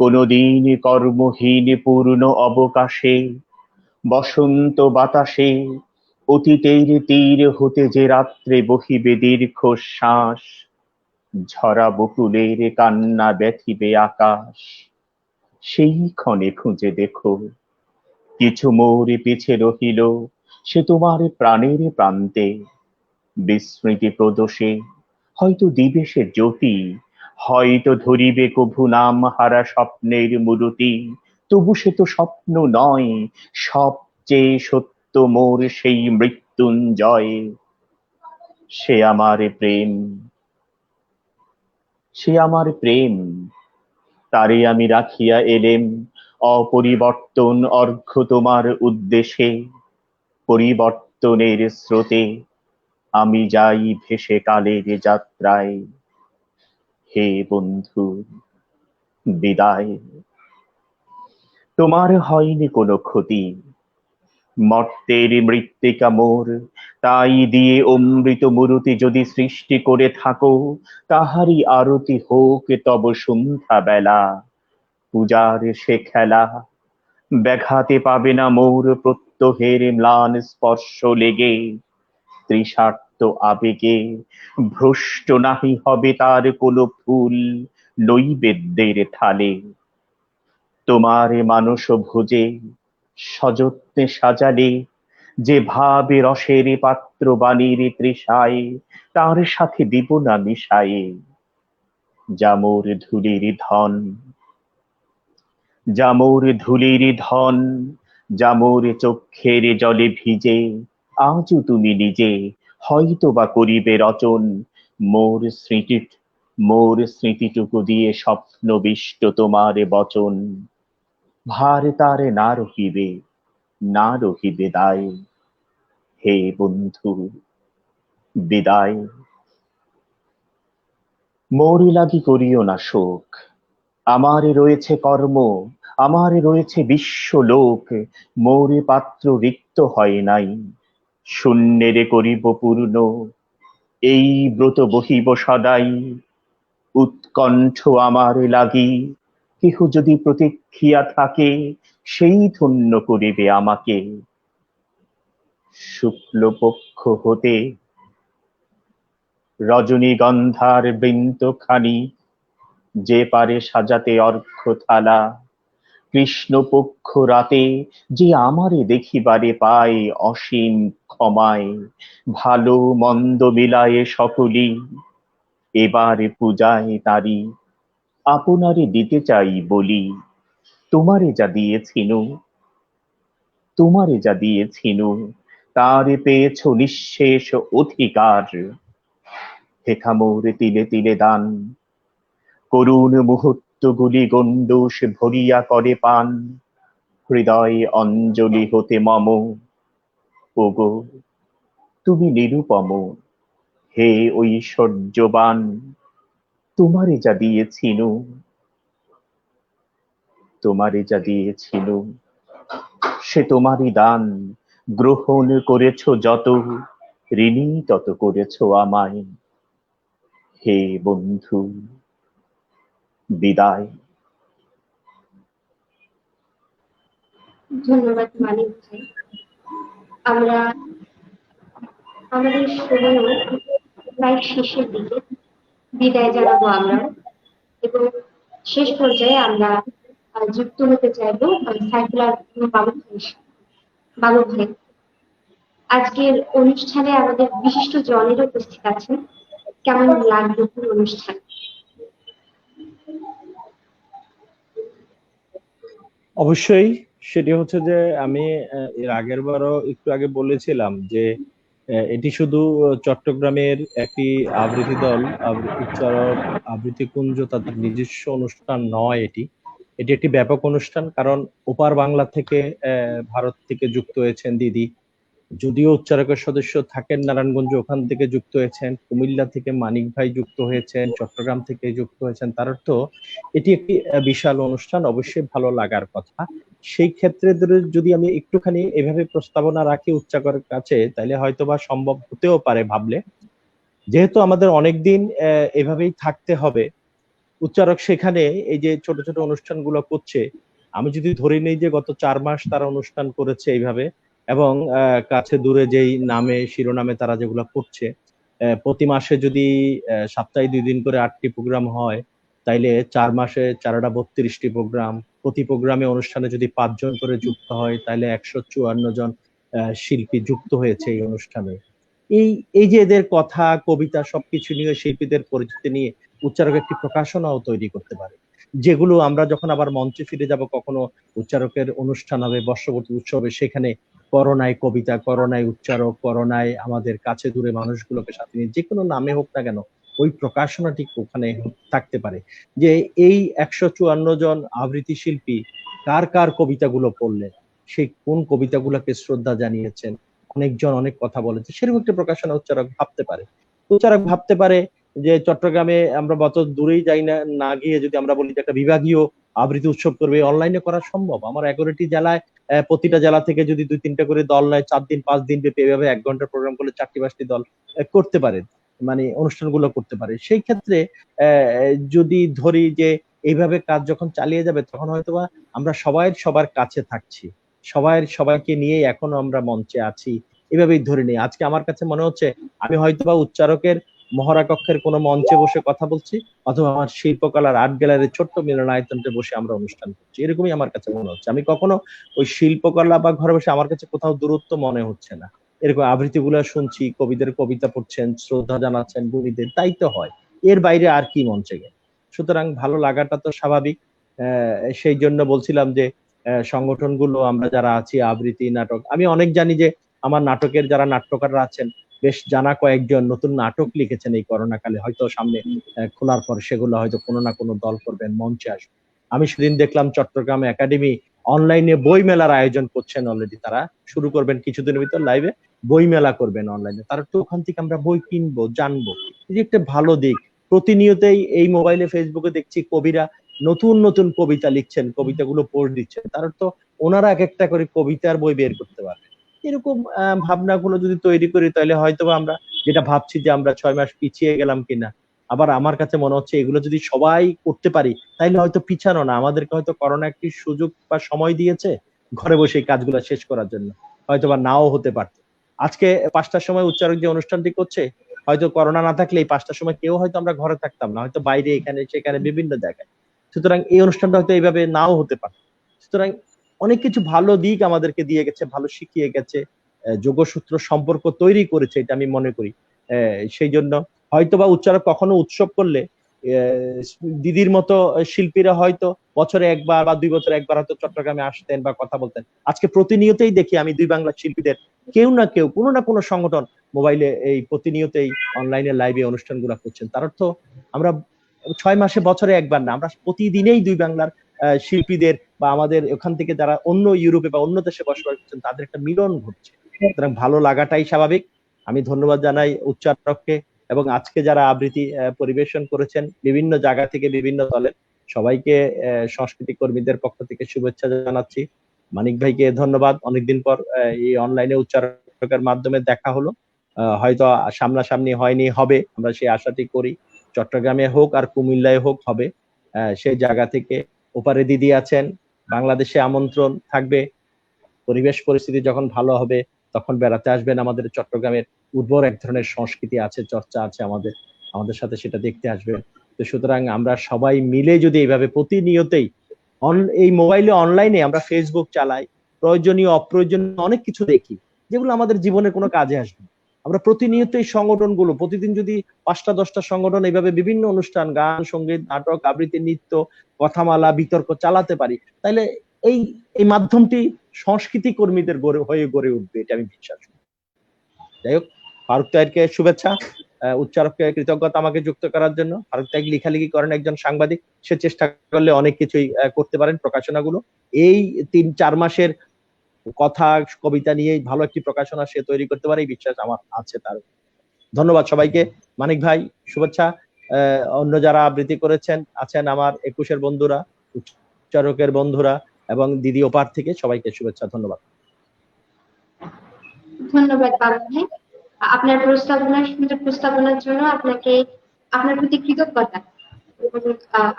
কোনদিন কর্মহীন পূর্ণ অবকাশে, বসন্ত বাতাসে, অতীতের তীর হতে যে রাত্রে বহিবে দীর্ঘশ্বাস, ঝরা বকুলের কান্না ব্যথিবে আকাশ, সেই ক্ষণে খুঁজে দেখো কিছু মোর পিছে রহিল, সে তোমার প্রাণের প্রান্তে। বিস্মৃতি প্রদোষে হয়তো দিবে সে জ্যোতি, হয়তো ধরিবে কভু নাম হারা স্বপ্নের মূরতি। তবু সে তো স্বপ্ন নয়, সবচেয়ে সত্য মোর সেই মৃত্যুঞ্জয়। সে আমার প্রেম, সে আমার প্রেম, তারে আমি রাখিয়া এলেম অপরিবর্তন অর্ঘ্য তোমার উদ্দেশে। পরিবর্তনের স্রোতে আমি যাই ভেসে কালের যাত্রায়। হে বন্ধু বিদায়। তোমার হয়নি কোনো ক্ষতি, মর্তের মৃত্তিকা মোর, তাই দিয়ে অমৃত মূরতি যদি সৃষ্টি করে থাকো, তাহারই আরতি হোক তব সন্ধ্যা বেলা। পূজার সে খেলা ব্যাঘাতে পাবে না মোর প্রত্যহের ম্লান স্পর্শ লেগে। তৃষার্ত আবেগে ভ্রষ্ট নাহি হবে তার কোনো ফুল নৈবেদ্যের থালে। তোমার মানস ভোজে সযত্নে সাজালে, যে ভাবে রসের পাত্র বাণীর তৃষায়, তার সাথে দিব না মিশায়ে। যা মোর ধুলির ধন, যা মোর ধুলির ধন, যা মোর চক্ষের জলে ভিজে, আজও তুমি নিজে হয়তো বা করিবে রচন মোর স্মৃতি, মোর স্মৃতিটুকু দিয়ে স্বপ্নবিষ্ট তোমার বচন। ভার তার না রহিবে, না রহিবে দায়। হে বন্ধু বিদায়। মোর লাগি করিও না শোক, আমার রয়েছে কর্ম, আমার রয়েছে বিশ্বলোক। মোর পাত্র রিক্ত হয় নাই, শূন্যেরে করিব পূর্ণ, এই ব্রত বহিব সদাই। উৎকণ্ঠ আমার লাগি, কেহ যদি প্রতীক্ষিয়া থাকে, সেই ধন্য করিবে আমাকে। শুক্লপক্ষ হতে রজনীগন্ধার বৃন্তখানি, যে পারে সাজাতে অর্ঘ্য থালা। কৃষ্ণপক্ষ রাতে যে আমারে দেখিবারে পায় অসীম ক্ষমায়, ভালো মন্দ মিলায়ে সকলি এবারে পূজায় তারি আপনারে দিতে চাই বলি। তোমারে যা দিয়েছিনু, তোমারে যা দিয়েছিনু, তারে পেয়েছ নিঃশেষ অধিকার। হেথা মোর তিলে তিলে দান, করুণ মুহূর্তগুলি গণ্ডূষ ভরিয়া করে পান। হৃদয় অঞ্জলি হতে মম, ওগো তুমি নিরুপম। হে ঐশ্বর্যবান, তোমারে যা দিয়েছিনু, তোমারে যা দিয়েছিনু, সে তোমারই দান। গ্রহণ করেছ যত, ঋণী তত করেছ আমায়। হে বন্ধু বিদায়। ধন্যবাদ মানিক ভাই। আমরা আমাদের সময়ও প্রায় শেষের দিকে, বিদায় জানাবো আমরা, এবং শেষ পর্যায়ে আমরা যুক্ত হতে চাইবো সাইকুলার বাবু ভাইয়ের সাথে। বাবু ভাই, আজকের অনুষ্ঠানে আমাদের বিশিষ্ট জনেরা উপস্থিত আছেন, কেমন লাগলো পুরো অনুষ্ঠান? অবশ্যই সেটি হচ্ছে যে আমি এর আগের বারও একটু আগে বলেছিলাম যে এটি শুধু চট্টগ্রামের একটি আবৃত্তি দল, উচ্চারণ আবৃত্তি কুঞ্জ তাদের নিজস্ব অনুষ্ঠান নয়, এটি এটি একটি ব্যাপক অনুষ্ঠান। কারণ ওপার বাংলা থেকে ভারত থেকে যুক্ত হয়েছেন দিদি, যদিও উচ্চারকের সদস্য থাকেন নারায়ণগঞ্জ, ওখান থেকে যুক্ত হয়েছেন, কুমিল্লা থেকে মানিক ভাই যুক্ত হয়েছেন, চট্টগ্রাম থেকে যুক্ত হয়েছেন, তার অর্থ এটি একটি বিশাল অনুষ্ঠান, অবশ্যই ভালো লাগার কথা। সেই ক্ষেত্রে যদি আমি একটুখানি এভাবে প্রস্তাবনা রাখি উচ্চারকের কাছে, তাহলে হয়তোবা সম্ভব হতেও পারে ভাবলে। যেহেতু আমাদের অনেকদিন এভাবেই থাকতে হবে, উচ্চারক সেখানে এই যে ছোট ছোট অনুষ্ঠানগুলো করছে, আমি যদি ধরে নেই যে গত 4 মাস তারা অনুষ্ঠান করেছে এইভাবে, এবং কাছে দূরে যেই নামে শিরোনামে তারা যেগুলো করছে, প্রতি মাসে যদি সপ্তাহে 2 দিন করে 8টি প্রোগ্রাম হয়, তাইলে 4 মাসে 4টা 32টি প্রোগ্রাম, প্রতি প্রোগ্রামে অনুষ্ঠানে যদি 5 জন করে যুক্ত হয়, তাহলে 154 জন শিল্পী যুক্ত হয়েছে এই অনুষ্ঠানে। এই এই যে এদের কথা, কবিতা সবকিছু নিয়ে, শিল্পীদের পরিচিতি নিয়ে উচ্চারক একটি প্রকাশনাও তৈরি করতে পারে, যেগুলো আমরা যখন আবার মঞ্চে ফিরে যাব, কখনো উচ্চারকের অনুষ্ঠান হবে, বর্ষবর্তী উৎসবে, সেখানে করোনায় কবিতা, করোনায় উচ্চারক, করোনায় আমাদের কাছে দূরে মানুষগুলোকে সাথে নিয়ে, যে কোনো নামে হোক না কেন, ওই প্রকাশনাটি ওখানে থাকতে পারে, যে এই 154 জন আবৃত্তি শিল্পী কার কার কবিতাগুলো পড়লেন, সেই কোন কবিতাগুলোকে শ্রদ্ধা জানিয়েছেন, অনেকজন অনেক কথা বলেছে, সেরকম একটা প্রকাশনা উচ্চারক ভাবতে পারে। উচ্চারক ভাবতে পারে যে চট্টগ্রামে আমরা যত দূরেই যাই না, না গিয়ে যদি আমরা বলি যে একটা বিভাগীয় আবৃত্তি উৎসব করবে, অনলাইনে করা সম্ভব। আমার 11টি জেলায় প্রতিটা জেলা থেকে যদি 2-3টা করে দল নেয়, 4 দিন 5 দিন ব্যাপী এভাবে 1 ঘন্টার প্রোগ্রাম করলে 4টি 5টি দল করতে পারে, মানে অনুষ্ঠানগুলো করতে পারে। সেই ক্ষেত্রে যদি ধরি যে এইভাবে কাজ যখন চালিয়ে যাবে, তখন হয়তোবা আমরা সবাই সবার কাছে থাকছি, সবাই সবাইকে নিয়ে এখনো আমরা মঞ্চে আছি, এভাবেই ধরে নিই। আজকে আমার কাছে মনে হচ্ছে আমি হয়তোবা উচ্চারকের মহড়া কক্ষের কোনো মঞ্চে বসে কথা বলছি, অথবা আমার শিল্পকলার আর্ট গ্যালারির ছোট্ট মিলনায়তনতে বসে আমরা অনুষ্ঠান করছি, এরকমই আমার কাছে মনে হচ্ছে। আমি কখনো ওই শিল্পকলা বা ঘরে বসে, আমার কাছে কোথাও দূরত্ব মনে হচ্ছে না। এরকম আবৃত্তিগুলো শুনছি, কবিদের কবিতা পড়ছেন, শ্রদ্ধা জানাচ্ছেন গুণীদের, তাই তো হয়, এর বাইরে আর কি মঞ্চে গেলে। সুতরাং ভালো লাগাটা তো স্বাভাবিক। সেই জন্য বলছিলাম যে সংগঠনগুলো আমরা যারা আছি, আবৃত্তি, নাটক, আমি অনেক জানি যে আমার নাটকের যারা নাট্যকাররা আছেন, বেশ জানা কয়েকজন নতুন নাটক লিখেছেন এই করোনা কালে, হয়তো সামনে খোলার পর সেগুলো হয়তো কোনো না কোনো দল করবেন, মঞ্চে আসবে। আমি সেদিন দেখলাম চট্টগ্রাম একাডেমি অনলাইনে বই মেলার আয়োজন করছেন, অলরেডি তারা শুরু করবেন কিছুদিনের ভিতর, লাইভে বই মেলা করবেন অনলাইনে। তার তো ওখান থেকে আমরা বই কিনবো, জানবো, এই যে একটা ভালো দিক। প্রতিনিয়তই এই মোবাইলে ফেসবুকে দেখছি কবিরা নতুন নতুন কবিতা লিখছেন, কবিতাগুলো পোস্ট দিচ্ছেন, তার তো ওনারা এক একটা করে কবিতার বই বের করতে পারবে। এরকম ভাবনাগুলো যদি তৈরি করি, তাহলে হয়তো আমরা যেটা ভাবছি যে আমরা 6 মাস পিছিয়ে গেলাম কিনা, আবার আমার কাছে মনে হচ্ছে এগুলো যদি সবাই করতে পারি, তাইলে হয়তো পিছানো না, আমাদেরকে হয়তো করোনা একটি সুযোগ বা সময় দিয়েছে ঘরে বসে এই কাজগুলো শেষ করার জন্য, হয়তো বা নাও হতে পারত। আজকে 5টার সময় উচ্চারক যে অনুষ্ঠানটি করছে, হয়তো করোনা না থাকলে এই 5টার সময় কেউ হয়তো আমরা ঘরে থাকতাম না, হয়তো বাইরে এখানে সেখানে বিভিন্ন জায়গায়। সুতরাং এই অনুষ্ঠানটা হয়তো এইভাবে নাও হতে পারত। সুতরাং অনেক কিছু ভালো দিক আমাদেরকে দিয়ে গেছে, ভালো শিখিয়ে গেছে, যোগসূত্র সম্পর্ক তৈরি করেছে, এটা আমি মনে করি। সেই জন্য হয়তোবা উচ্চারক কখনো উৎসব করলে দিদির মতো শিল্পীরা হয়তো বছরে একবার বা 2 বছরে একবার হয়তো চট্টগ্রামে আসতেন বা কথা বলতেন। আজকে প্রতিনিয়তই দেখি আমি 2 বাংলা শিল্পীদের কেউ না কেউ, কোনো না কোনো সংগঠন মোবাইলে এই প্রতিনিয়তই অনলাইনে লাইভে অনুষ্ঠানগুলো করছেন। তার অর্থ আমরা 6 মাসে বছরে একবার না, আমরা প্রতিদিনেই 2 বাংলার শিল্পীদের বা আমাদের ওখান থেকে যারা অন্য ইউরোপে বা অন্য দেশে বসবাস করছেন, তাদের একটা মিলন ঘটছে। সুতরাং ভালো লাগাটাই স্বাভাবিক। আমি ধন্যবাদ জানাই উচ্চারককে, এবং আজকে যারা আবৃত্তি পরিবেশন করেছেন বিভিন্ন জায়গা থেকে, বিভিন্ন দলের সবাইকে, সংস্কৃতি কর্মীদের পক্ষ থেকে শুভেচ্ছা জানাচ্ছি। মানিক ভাইকে ধন্যবাদ, অনেকদিন পর এই অনলাইনে উচ্চারকের মাধ্যমে দেখা হলো, হয়তো সামনাসামনি হয়নি, হবে, আমরা সেই আশাটি করি। চট্টগ্রামে হোক আর কুমিল্লায় হোক হবে। সেই জায়গা থেকে ওপারে দিদি আছেন, বাংলাদেশে আমন্ত্রণ থাকবে, পরিবেশ পরিস্থিতি যখন ভালো হবে তখন বেড়াতে আসবেন। আমাদের চট্টগ্রামের উর্বর এক ধরনের সংস্কৃতি আছে, চর্চা আছে, আমাদের আমাদের সাথে সেটা দেখতে আসবেন। তো সুতরাং আমরা সবাই মিলে যদি এইভাবে প্রতিনিয়তই এই মোবাইলে অনলাইনে আমরা ফেসবুক চালাই, প্রয়োজনীয় অপ্রয়োজনীয় অনেক কিছু দেখি, যেগুলো আমাদের জীবনের কোনো কাজে আসবে। আমরা প্রতিনিয়ত এই সংগঠনগুলো, প্রতিদিন যদি 5টা 10টা সংগঠন এইভাবে বিভিন্ন অনুষ্ঠান, গান, সঙ্গীত, নাটক, আবৃত্তি, নৃত্য, কথামালা, বিতর্ক চালাতে পারি, তাহলে এই এই মাধ্যমটি সংস্কৃতি কর্মীদের হয়ে গড়ে উঠবে, এটা আমি বিশ্বাস করি। যাই হোক, ফারুক তাহেরকে শুভেচ্ছা, উচ্চারককে কৃতজ্ঞতা আমাকে যুক্ত করার জন্য। ফারুক তাহের লেখালেখি করেন, একজন সাংবাদিক, সে চেষ্টা করলে অনেক কিছুই করতে পারেন। প্রকাশনাগুলো এই 3-4 মাসের কথা কবিতা নিয়ে ভালো একটি প্রকাশনা সে তৈরি করতে পারে, এই বিশ্বাস আমার আছে তার। ধন্যবাদ সবাইকে। মানিক ভাই শুভেচ্ছা। অন্য যারা আবৃত্তি করেছেন আছেন আমার 21-এর বন্ধুরা, উচ্চারকের বন্ধুরা এবং দিদি ওপার থেকে সবাইকে শুভেচ্ছা, ধন্যবাদ। ধন্যবাদ বাবু ভাই, আপনার সুন্দর প্রস্তাবনার জন্য আপনাকে, আপনার প্রতি কৃতজ্ঞতা। এবং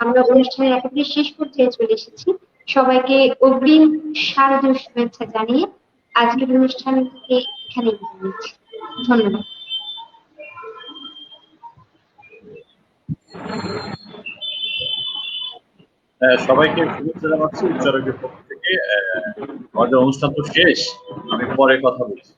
আমরা অনুষ্ঠানের একেবারে শেষ পর্যায়ে চলে এসেছি। সবাইকে অগ্রিম শারদীয় শুভেচ্ছা জানিয়ে আজকের অনুষ্ঠানকে এখানে বিদায় নিচ্ছি। ধন্যবাদ। সবাইকে শুভেচ্ছা জানাচ্ছি উচ্চারকের পক্ষ থেকে। আমাদের অনুষ্ঠান তো শেষ, আমি পরে কথা বলছি।